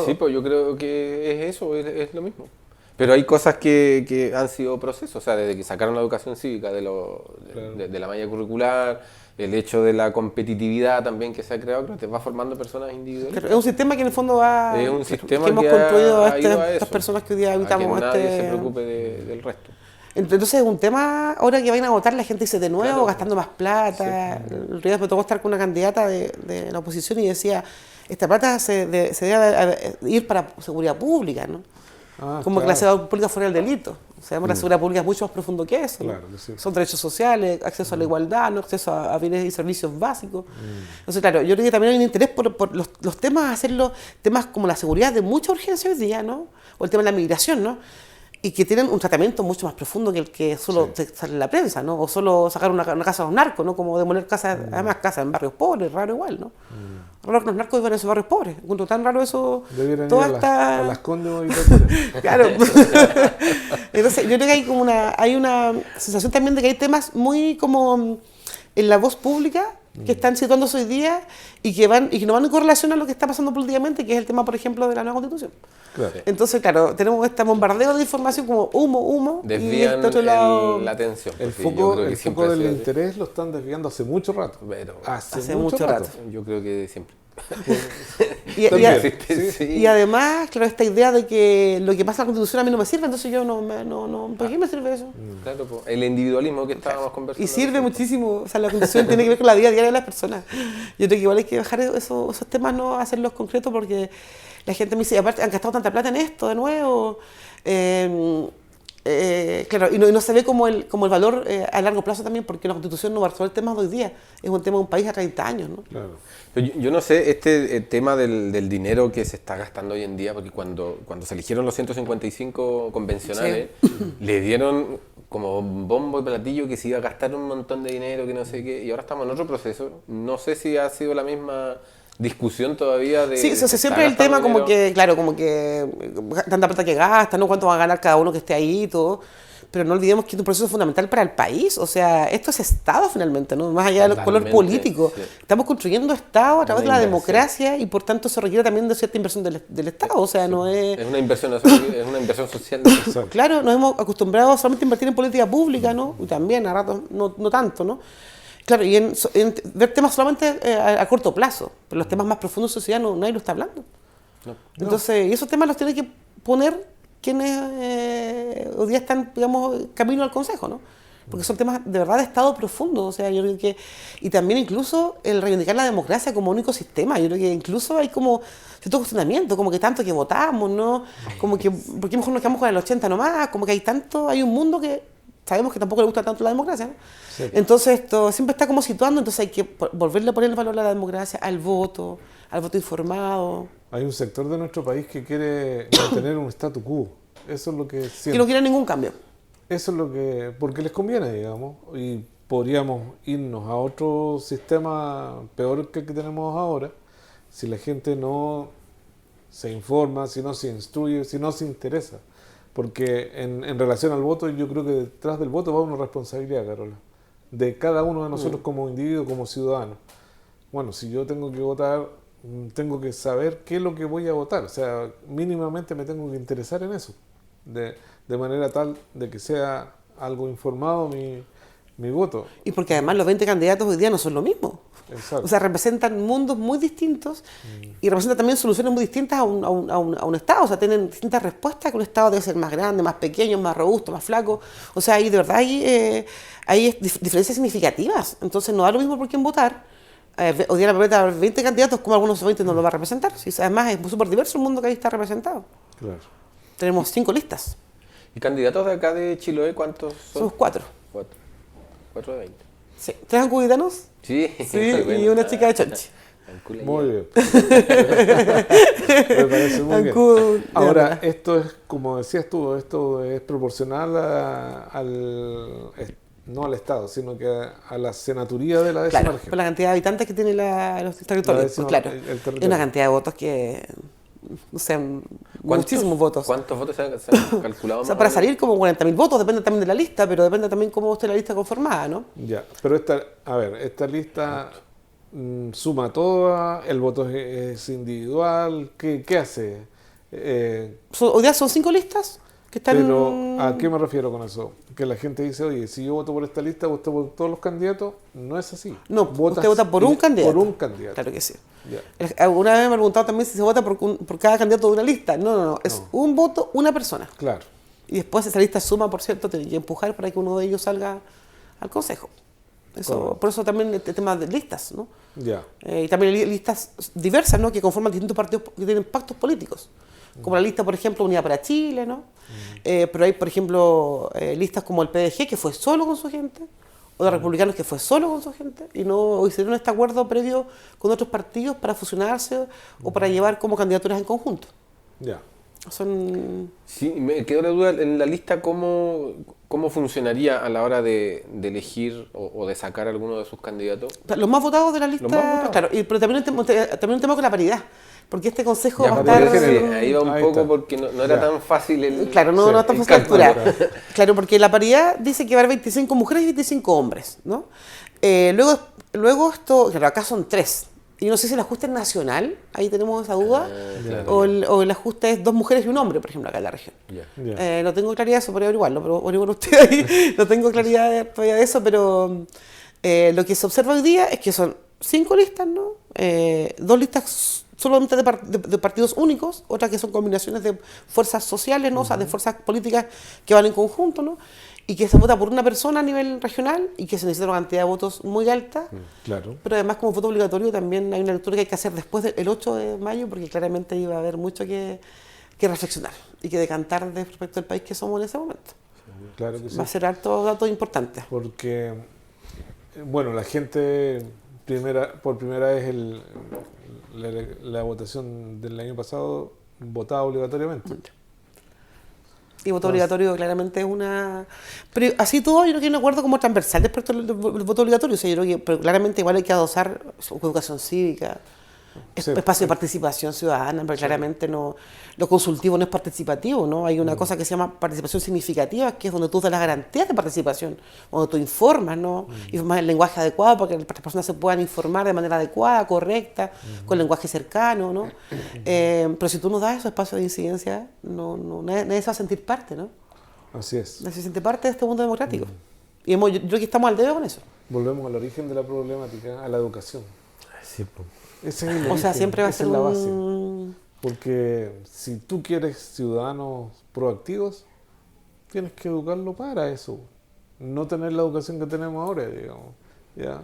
Sí, pues yo creo que es eso, es lo mismo. Pero hay cosas que han sido procesos, o sea, desde que sacaron la educación cívica de la malla curricular, el hecho de la competitividad también que se ha creado, creo que te va formando personas individuales. Claro, es un sistema que en el fondo es un sistema que hemos construido a estas personas que hoy día habitamos. Que nadie se preocupe del resto. Entonces es un tema, ahora que vayan a votar la gente dice de nuevo, gastando más plata. Sí. El otro día me tocó estar con una candidata de la oposición y decía, esta plata se debe ir para seguridad pública, ¿no? Como que la seguridad pública fuera el delito. O sea, la seguridad pública es mucho más profundo que eso, ¿no? Claro, sí. Son derechos sociales, acceso a la igualdad, ¿no? Acceso a bienes y servicios básicos. Entonces, claro, yo creo que también hay un interés por los temas, hacerlo temas como la seguridad de mucha urgencia hoy día, ¿no? O el tema de la migración, ¿no? Y que tienen un tratamiento mucho más profundo que el que solo sale en la prensa, ¿no? O solo sacar una casa a los narcos, ¿no? Como demoler casas, además casas en barrios pobres, raro igual, ¿no? Raro que los narcos vivan en esos barrios pobres. Encuentro tan raro eso. Debieran ir a las Condes y claro. Entonces, yo creo que hay una sensación también de que hay temas muy como en la voz pública que están situándose hoy día y que no van en correlación a lo que está pasando políticamente, que es el tema, por ejemplo, de la nueva Constitución. Claro. Entonces, claro, tenemos este bombardeo de información como humo, y Desvían este otro lado... la atención. El porque yo foco, creo que el siempre foco ha del sido así. interés lo están desviando hace mucho rato. Pero Hace mucho rato. yo creo que siempre. Y, También. Sí. y además, claro, esta idea de que lo que pasa en la Constitución a mí no me sirve, entonces yo ¿por qué me sirve eso? Claro, po, el individualismo que estábamos conversando. Y sirve muchísimo, o sea, la Constitución tiene que ver con la vida diaria de las personas. Yo creo que igual hay que bajar esos temas, no hacerlos concretos, porque la gente me dice, aparte, han gastado tanta plata en esto de nuevo. Claro, y no se ve como el valor a largo plazo también, porque la Constitución no va a resolver temas de hoy día, es un tema de un país a 30 años, ¿no? Claro. Yo no sé, tema del dinero que se está gastando hoy en día, porque cuando se eligieron los 155 convencionales, le dieron como bombo y platillo que se iba a gastar un montón de dinero, que no sé qué, y ahora estamos en otro proceso. No sé si ha sido la misma discusión todavía de... Sí, o sea, se siempre está el tema gastando como que, claro, como que tanta plata que gasta, ¿no? Cuánto va a ganar cada uno que esté ahí y todo. Pero no olvidemos que es un proceso fundamental para el país. O sea, esto es Estado finalmente, ¿no? Más allá del color político. Sí. Estamos construyendo Estado a través de la Inversión. democracia y por tanto se requiere también de cierta inversión del Estado. O sea, no es... Es una inversión social. Exacto. Claro, nos hemos acostumbrado a solamente invertir en política pública, ¿no? Y también a ratos no tanto, ¿no? Claro, y en ver temas solamente a corto plazo, pero los temas más profundos de sociedad nadie lo está hablando. No. Entonces, y esos temas los tiene que poner quienes hoy día están, digamos, camino al Consejo, ¿no? Porque son temas de verdad de Estado profundo, o sea, yo creo que... Y también incluso el reivindicar la democracia como único sistema, yo creo que incluso hay como cierto cuestionamiento, como que tanto que votamos, ¿no? Como que, ¿por qué mejor nos quedamos con el 80 nomás? Como que hay un mundo que sabemos que tampoco le gusta tanto la democracia, ¿no? Sí. Entonces esto siempre está como situando, entonces hay que volverle a poner el valor a la democracia, al voto informado, Hay un sector de nuestro país que quiere mantener un statu quo. Eso es lo que que siente. no quiere ningún cambio. Eso es lo que... Porque les conviene, digamos. Y podríamos irnos a otro sistema peor que el que tenemos ahora si la gente no se informa, si no se instruye, si no se interesa. Porque en relación al voto, yo creo que detrás del voto va una responsabilidad, Carola, de cada uno de nosotros como individuo, como ciudadano. Bueno, si yo tengo que votar, tengo que saber qué es lo que voy a votar. O sea, mínimamente me tengo que interesar en eso, de manera tal de que sea algo informado mi voto. Y porque además los 20 candidatos hoy día no son lo mismo. Exacto. O sea, representan mundos muy distintos y representan también soluciones muy distintas a un Estado. O sea, tienen distintas respuestas, que un Estado debe ser más grande, más pequeño, más robusto, más flaco. O sea, ahí de verdad hay diferencias significativas. Entonces no da lo mismo por quién votar. Hoy día la papeleta va a haber 20 candidatos, como algunos de esos 20 no lo va a representar. Además es súper diverso el mundo que ahí está representado. Claro. Tenemos 5 listas. ¿Y candidatos de acá de Chiloé cuántos son? Somos 4. 4 de 20. Sí. 3 ancudidanos. Sí, Sí, y una chica de Chonchi. Muy bien. Me parece muy bien. Ancud- Ahora, esto es, como decías tú, esto es proporcional no al Estado, sino que a la senaturía de la décima Claro, región. por la cantidad de habitantes que tiene los territorios. décima- Pues claro, el territorio. es una cantidad de votos que, o sea, muchísimos votos. ¿Cuántos votos se han calculado? O sea, más para o menos? salir como 40.000 votos, depende también de la lista, pero depende también cómo esté la lista conformada, ¿no? Ya, pero esta lista suma toda, el voto es individual, ¿qué hace? Hoy día son 5 listas que están... Pero, ¿a qué me refiero con eso? Que la gente dice, oye, si yo voto por esta lista, voto por todos los candidatos. No es así. No, usted vota por un candidato. Por un candidato. Claro que sí. Ya. Alguna vez me he preguntado también si se vota por cada candidato de una lista. No. Es un voto, una persona. Claro. Y después esa lista suma, por cierto, tiene que empujar para que uno de ellos salga al consejo. Correcto. Por eso también el tema de listas, ¿no? Ya. Y también hay listas diversas, ¿no? Que conforman distintos partidos que tienen pactos políticos. Como la lista, por ejemplo, Unidad para Chile, ¿no? Pero hay, por ejemplo, listas como el PDG, que fue solo con su gente, o de republicanos, que fue solo con su gente, y no hicieron este acuerdo previo con otros partidos para fusionarse o para llevar como candidaturas en conjunto. Ya. Son... Sí, me quedó la duda en la lista cómo ¿Cómo funcionaría a la hora de elegir o de sacar alguno de sus candidatos? Los más votados de la Los más lista, votados. claro, pero también un tema con la paridad, porque este consejo Ya, va a pero estar... es que ahí va un Ahí poco está. porque no era Ya. tan fácil el... Claro, no, Sí, no es tan el fácil cálculo. calcular. Claro, porque la paridad dice que va a haber 25 mujeres y 25 hombres, ¿no? Luego esto, claro, acá son 3. Y no sé si el ajuste es nacional, ahí tenemos esa duda, claro, o el ajuste es 2 mujeres y un hombre, por ejemplo, acá en la región. Ya. Ya. No tengo claridad de eso, podría averiguarlo, pero averiguar usted ahí, no tengo claridad todavía de eso, pero lo que se observa hoy día es que son 5 listas, ¿no? 2 listas solamente de partidos únicos, otras que son combinaciones de fuerzas sociales, ¿no? O sea, de fuerzas políticas que van en conjunto, ¿no? Y que se vota por una persona a nivel regional y que se necesita una cantidad de votos muy alta. Claro. Pero además, como voto obligatorio, también hay una lectura que hay que hacer después del 8 de mayo, porque claramente iba a haber mucho que reflexionar y que decantar respecto al país que somos en ese momento. Claro que sí. Va a ser harto datos importantes. Porque, bueno, la gente por primera vez la votación del año pasado votaba obligatoriamente. Y voto obligatorio claramente es una... Pero así todo, yo creo que hay un acuerdo como transversal respecto al voto obligatorio. O sea, yo creo que pero claramente igual hay que adosar educación cívica, Sí. espacio de participación ciudadana, pero claramente no, lo consultivo no es participativo, ¿no? Hay una cosa que se llama participación significativa, que es donde tú das las garantías de participación, donde tú informas, ¿no? Informas el lenguaje adecuado para que las personas se puedan informar de manera adecuada, correcta, con lenguaje cercano, ¿no? Pero si tú no das esos espacios de incidencia, nadie se va a sentir parte, ¿no? Así es. Nadie se siente parte de este mundo democrático. Y yo creo que estamos al debe con eso. Volvemos al origen de la problemática, a la educación. Sí, po. Ese es el O sea, origen, siempre va a esa ser es la base. un... Porque si tú quieres ciudadanos proactivos, tienes que educarlo para eso. No tener la educación que tenemos ahora, digamos. ¿Ya?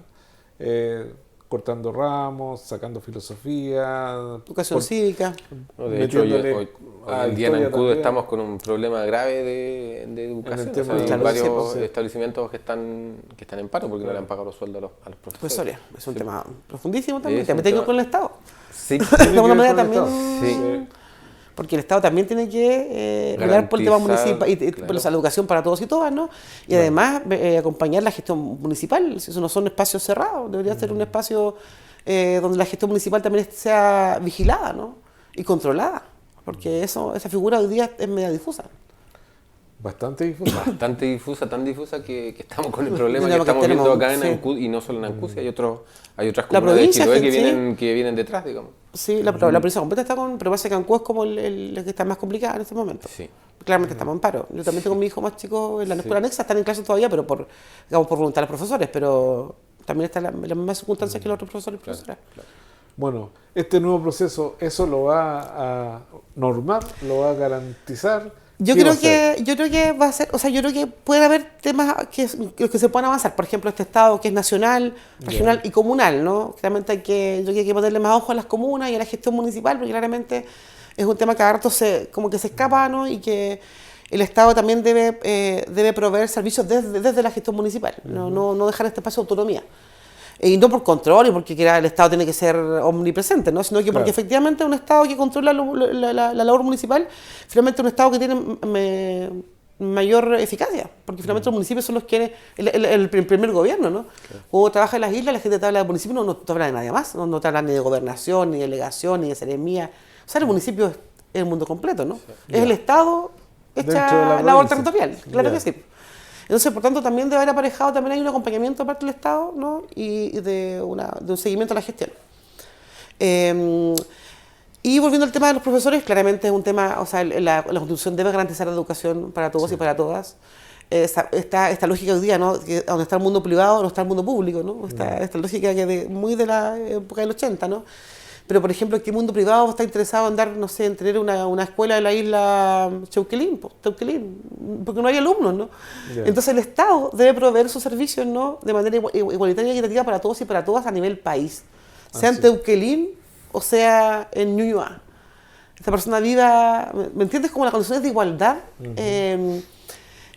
Cortando ramos, sacando filosofía. Educación cívica. No, de hecho, metiéndole hoy a en día en historia Ancud también. estamos con un problema grave de educación. En el tema O sea, hay de- varios Claro, sí, establecimientos que están en paro porque no le han pagado los sueldos a los profesores. Profesores, es un tema profundísimo también, Es también un tiene que tema- ver con el Estado. Sí, De Tiene que alguna ver manera con el también, Estado. Sí. porque el Estado también tiene que velar por el tema Garantizar, municipal y claro. por la educación para todos y todas, ¿no? Y además acompañar la gestión municipal, si eso no son espacios cerrados, debería ser un espacio donde la gestión municipal también sea vigilada, ¿no? Y controlada, porque esa figura hoy día es media difusa. Bastante difuso. Bastante difusa, tan difusa que estamos con el problema Mira que lo que estamos viendo tenemos, acá en sí. Ancud, y no solo en Ancud, hay otras La comunas de provincia, Chiloé sí. que vienen detrás, digamos. Sí, la provincia completa está con... Pero parece que Ancud es como la que está más complicada en este momento. Sí. Claramente estamos en paro. Yo también tengo a mi hijo más chico en la escuela anexa, están en clase todavía, pero por voluntad de los profesores, pero también está en las mismas circunstancias que los otros profesores y profesoras. Bueno, este nuevo proceso, ¿eso lo va a normar? ¿Lo va a garantizar? Yo ¿Qué va creo a hacer? que va a ser, o sea, yo creo que puede haber temas que se puedan avanzar. Por ejemplo, este Estado que es nacional, regional y comunal, ¿no? Claramente yo creo que hay que ponerle más ojo a las comunas y a la gestión municipal, porque claramente es un tema que a rato como que se escapa, ¿no? Y que el Estado también debe proveer servicios desde la gestión municipal, no dejar este espacio de autonomía. Y no por control y porque el Estado tiene que ser omnipresente, ¿no? Sino que porque Claro. efectivamente un Estado que controla la labor municipal, finalmente un Estado que tiene mayor eficacia, porque finalmente los municipios son los que el primer gobierno, ¿no? Cuando trabaja en las islas, la gente te habla del municipio, no te habla de nadie más, no te habla ni de gobernación, ni de delegación, ni de seremía. O sea, el municipio es el mundo completo, ¿no? Es el Estado Dentro de la hecha labor provincia. territorial, claro Ya. que sí. Entonces, por tanto, también debe haber aparejado, también hay un acompañamiento de parte del Estado, ¿no? Y de un seguimiento a la gestión. Y volviendo al tema de los profesores, claramente es un tema, o sea, la Constitución debe garantizar la educación para todos y para todas. Esta lógica hoy día, ¿no? Que donde está el mundo privado, no está el mundo público, ¿no? Esta lógica que muy de la época del 80, ¿no? Pero, por ejemplo, ¿qué mundo privado está interesado en dar, no sé, en tener una escuela en la isla Cheuquelín, porque no hay alumnos, ¿no? Ya. Entonces el Estado debe proveer sus servicios, ¿no? De manera igualitaria y equitativa para todos y para todas a nivel país. Sea en Así. Teuquelín o sea en Ñuñoa. Esta persona viva, ¿me entiendes? Como las condiciones de igualdad.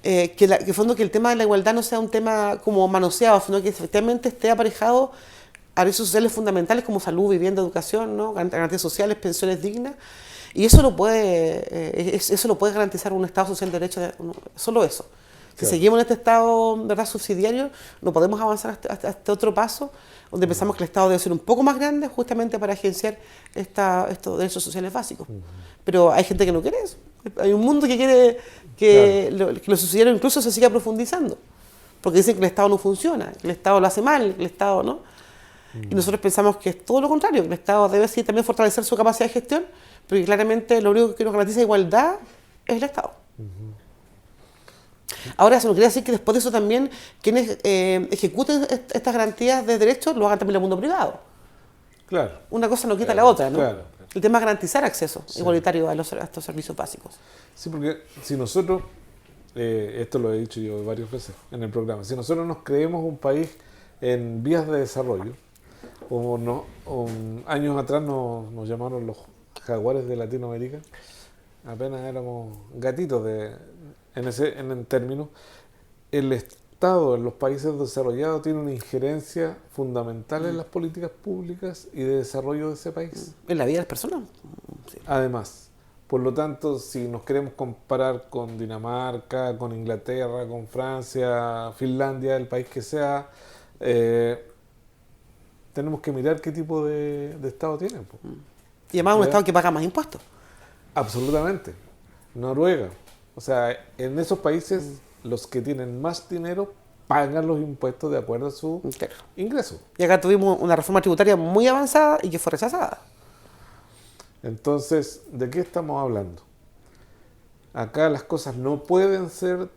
Que fondo que el tema de la igualdad no sea un tema como manoseado, sino que efectivamente esté aparejado a derechos sociales fundamentales como salud, vivienda, educación, ¿no? Garantías sociales, pensiones dignas. Y eso lo puede garantizar un Estado social de derecho, solo eso. Si Claro. seguimos en este Estado, ¿verdad?, subsidiario, no podemos avanzar hasta este otro paso, donde pensamos que el Estado debe ser un poco más grande justamente para agenciar estos derechos sociales básicos. Pero hay gente que no quiere eso. Hay un mundo que quiere que lo subsidiario incluso se siga profundizando. Porque dicen que el Estado no funciona, que el Estado lo hace mal, que el Estado no. Y nosotros pensamos que es todo lo contrario, que el Estado debe sí también fortalecer su capacidad de gestión, pero que claramente lo único que nos garantiza igualdad es el Estado. Ahora, eso no quiere decir que después de eso también quienes ejecuten estas garantías de derechos lo hagan también en el mundo privado. Claro. Una cosa no quita la otra, ¿no? Claro. El tema es garantizar acceso Sí. igualitario a estos servicios básicos. Sí, porque si nosotros, esto lo he dicho yo varias veces en el programa, si nosotros nos creemos un país en vías de desarrollo, años atrás nos llamaron los jaguares de Latinoamérica, apenas éramos gatitos en el término, el Estado en los países desarrollados tiene una injerencia fundamental en las políticas públicas y de desarrollo de ese país. En la vida de las personas. Sí. Además, por lo tanto, si nos queremos comparar con Dinamarca, con Inglaterra, con Francia, Finlandia, el país que sea, tenemos que mirar qué tipo de Estado tiene. Po. Y además un ¿Ya? Estado que paga más impuestos. Absolutamente. Noruega. O sea, en esos países los que tienen más dinero pagan los impuestos de acuerdo a su Claro. ingreso. Y acá tuvimos una reforma tributaria muy avanzada y que fue rechazada. Entonces, ¿de qué estamos hablando? Acá las cosas no pueden ser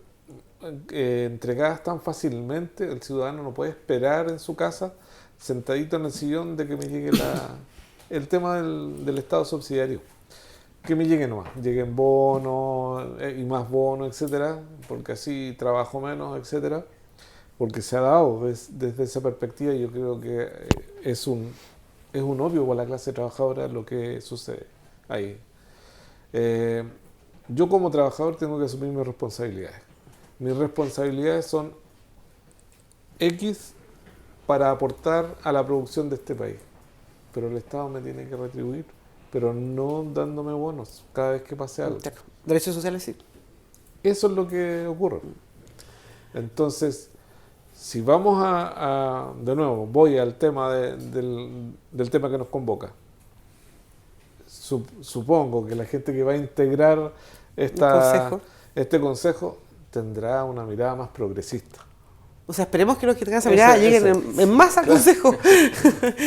entregadas tan fácilmente. El ciudadano no puede esperar en su casa, sentadito en el sillón, de que me llegue el tema del Estado subsidiario. Que me llegue nomás, lleguen bonos y más bonos, etcétera, porque así trabajo menos, etcétera, porque se ha dado desde esa perspectiva y yo creo que es un obvio para la clase trabajadora lo que sucede ahí. Yo como trabajador tengo que asumir mis responsabilidades. Mis responsabilidades son X para aportar a la producción de este país, pero el Estado me tiene que retribuir, pero no dándome bonos cada vez que pase algo. Claro. Derechos sociales sí. Eso es lo que ocurre. Entonces, si vamos de nuevo, voy al tema del tema que nos convoca. Supongo que la gente que va a integrar este consejo tendrá una mirada más progresista. O sea, esperemos que los que tengan esa mirada lleguen en masa al consejo.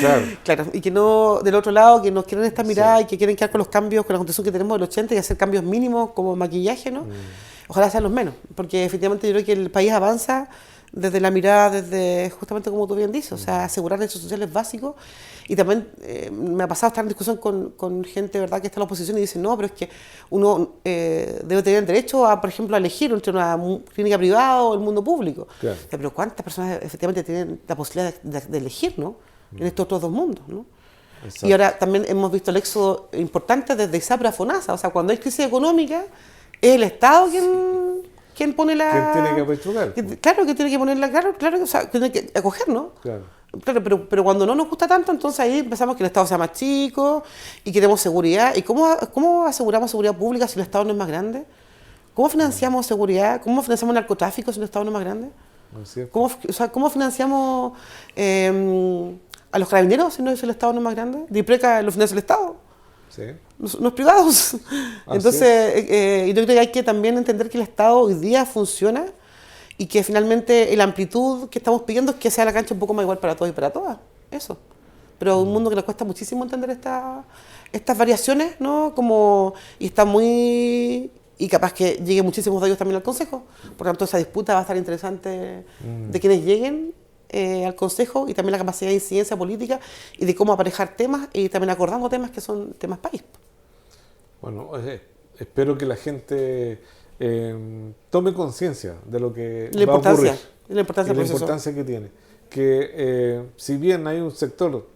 Claro. Claro, y que no, del otro lado, que nos quieren esta mirada y que quieren quedar con los cambios, con la constitución que tenemos del 80 y hacer cambios mínimos como maquillaje, ¿no? Ojalá sean los menos, porque efectivamente yo creo que el país avanza desde la mirada, desde justamente como tú bien dices, o sea, asegurar derechos sociales básicos. Y también me ha pasado estar en discusión con gente, ¿verdad?, que está en la oposición y dice, no, pero es que uno debe tener derecho a, por ejemplo, a elegir entre una clínica privada o el mundo público. Claro. O sea, pero ¿cuántas personas efectivamente tienen la posibilidad de elegir, ¿no?, en estos otros dos mundos, ¿no? Exacto. Y ahora también hemos visto el éxodo importante desde ISAPRE a FONASA. O sea, cuando hay crisis económica, es el Estado quien pone la... ¿Quién tiene que apechugar? Claro, que tiene que ponerla, claro, o sea, tiene que acoger, ¿no? Claro. Claro, pero cuando no nos gusta tanto, entonces ahí empezamos que el Estado sea más chico y queremos seguridad. ¿Y cómo aseguramos seguridad pública si el Estado no es más grande? ¿Cómo financiamos seguridad? ¿Cómo financiamos narcotráfico si el Estado no es más grande? ¿No es cierto? ¿Cómo financiamos a los carabineros si el Estado no es más grande? DIPRECA lo financia el Estado, Sí. los privados. Entonces, yo creo que hay que también entender que el Estado hoy día funciona y que finalmente la amplitud que estamos pidiendo es que sea la cancha un poco más igual para todos y para todas. Eso. Pero un mundo que nos cuesta muchísimo entender estas variaciones, ¿no? Y está muy... Y capaz que lleguen muchísimos de ellos también al Consejo. Por lo tanto, esa disputa va a estar interesante de quienes lleguen al Consejo y también la capacidad de incidencia política y de cómo aparejar temas y también acordando temas que son temas país. Bueno, espero que la gente tome conciencia de lo que La va a ocurrir importancia, la importancia y del la proceso. importancia que tiene. Que si bien hay un sector,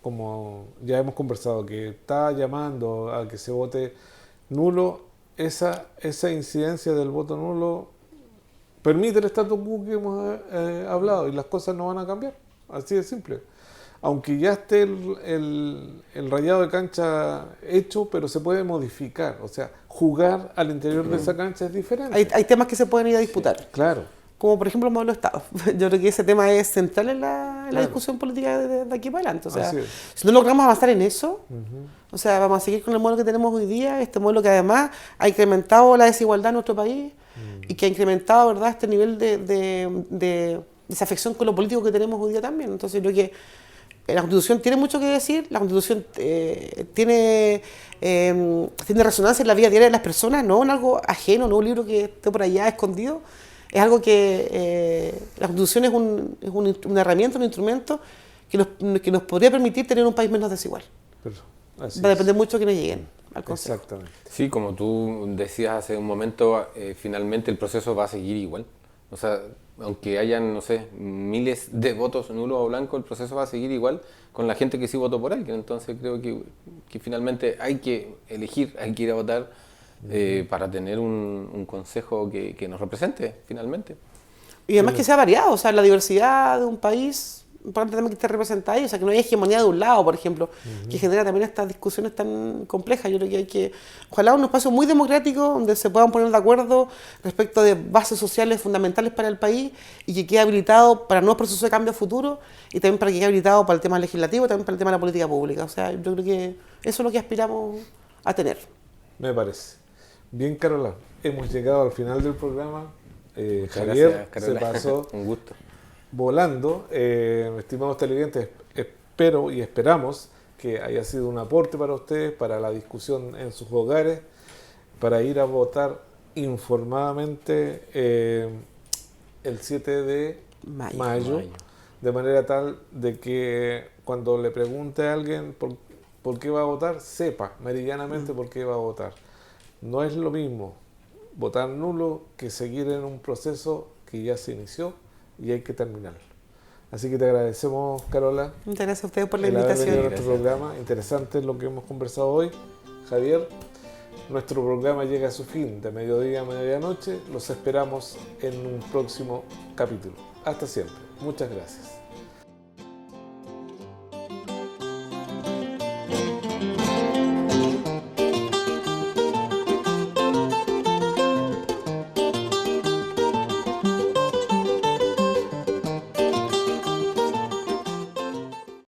como ya hemos conversado, que está llamando a que se vote nulo, esa incidencia del voto nulo permite el status quo que hemos hablado y las cosas no van a cambiar. Así de simple. aunque ya esté el rayado de cancha hecho, pero se puede modificar. O sea, jugar al interior de esa cancha es diferente. Hay temas que se pueden ir a disputar. Claro. Como por ejemplo el modelo de Estado. Yo creo que ese tema es central en la Claro. discusión política de aquí para adelante. O sea, Así es. si no logramos avanzar en eso, o sea, vamos a seguir con el modelo que tenemos hoy día, este modelo que además ha incrementado la desigualdad en nuestro país y que ha incrementado, ¿verdad?, este nivel de desafección con lo político que tenemos hoy día también. Entonces creo que la Constitución tiene mucho que decir, la Constitución tiene resonancia en la vida diaria de las personas, no en algo ajeno, no un libro que esté por allá escondido. Es algo que la Constitución es una herramienta, un instrumento que nos podría permitir tener un país menos desigual. Pero así Va a es. depender mucho de quienes lleguen al Consejo. Exactamente. Sí, como tú decías hace un momento, finalmente el proceso va a seguir igual. O sea, aunque hayan, no sé, miles de votos nulos o blancos, el proceso va a seguir igual con la gente que sí votó por alguien. Entonces creo que finalmente hay que elegir, hay que ir a votar para tener un consejo que nos represente finalmente. Y además que sea variado, o sea, la diversidad de un país, importante también que esté representada ahí, o sea, que no haya hegemonía de un lado, por ejemplo, que genera también estas discusiones tan complejas. Yo creo que hay que, ojalá un espacio muy democrático donde se puedan poner de acuerdo respecto de bases sociales fundamentales para el país y que quede habilitado para nuevos procesos de cambio a futuro y también para que quede habilitado para el tema legislativo y también para el tema de la política pública. O sea, yo creo que eso es lo que aspiramos a tener. Me parece. Bien, Carola, hemos llegado al final del programa. Muchas Javier gracias, Carola. se pasó Un gusto. volando. Estimados televidentes, espero y esperamos que haya sido un aporte para ustedes, para la discusión en sus hogares, para ir a votar informadamente el 7 de mayo, de manera tal de que cuando le pregunte a alguien por qué va a votar, sepa meridianamente por qué va a votar. No es lo mismo votar nulo que seguir en un proceso que ya se inició y hay que terminarlo. Así que te agradecemos, Carola, Muchas gracias a ustedes por la el haber venido a invitación. nuestro programa. Interesante lo que hemos conversado hoy. Javier, nuestro programa llega a su fin, de mediodía a medianoche. Los esperamos en un próximo capítulo. Hasta siempre. Muchas gracias.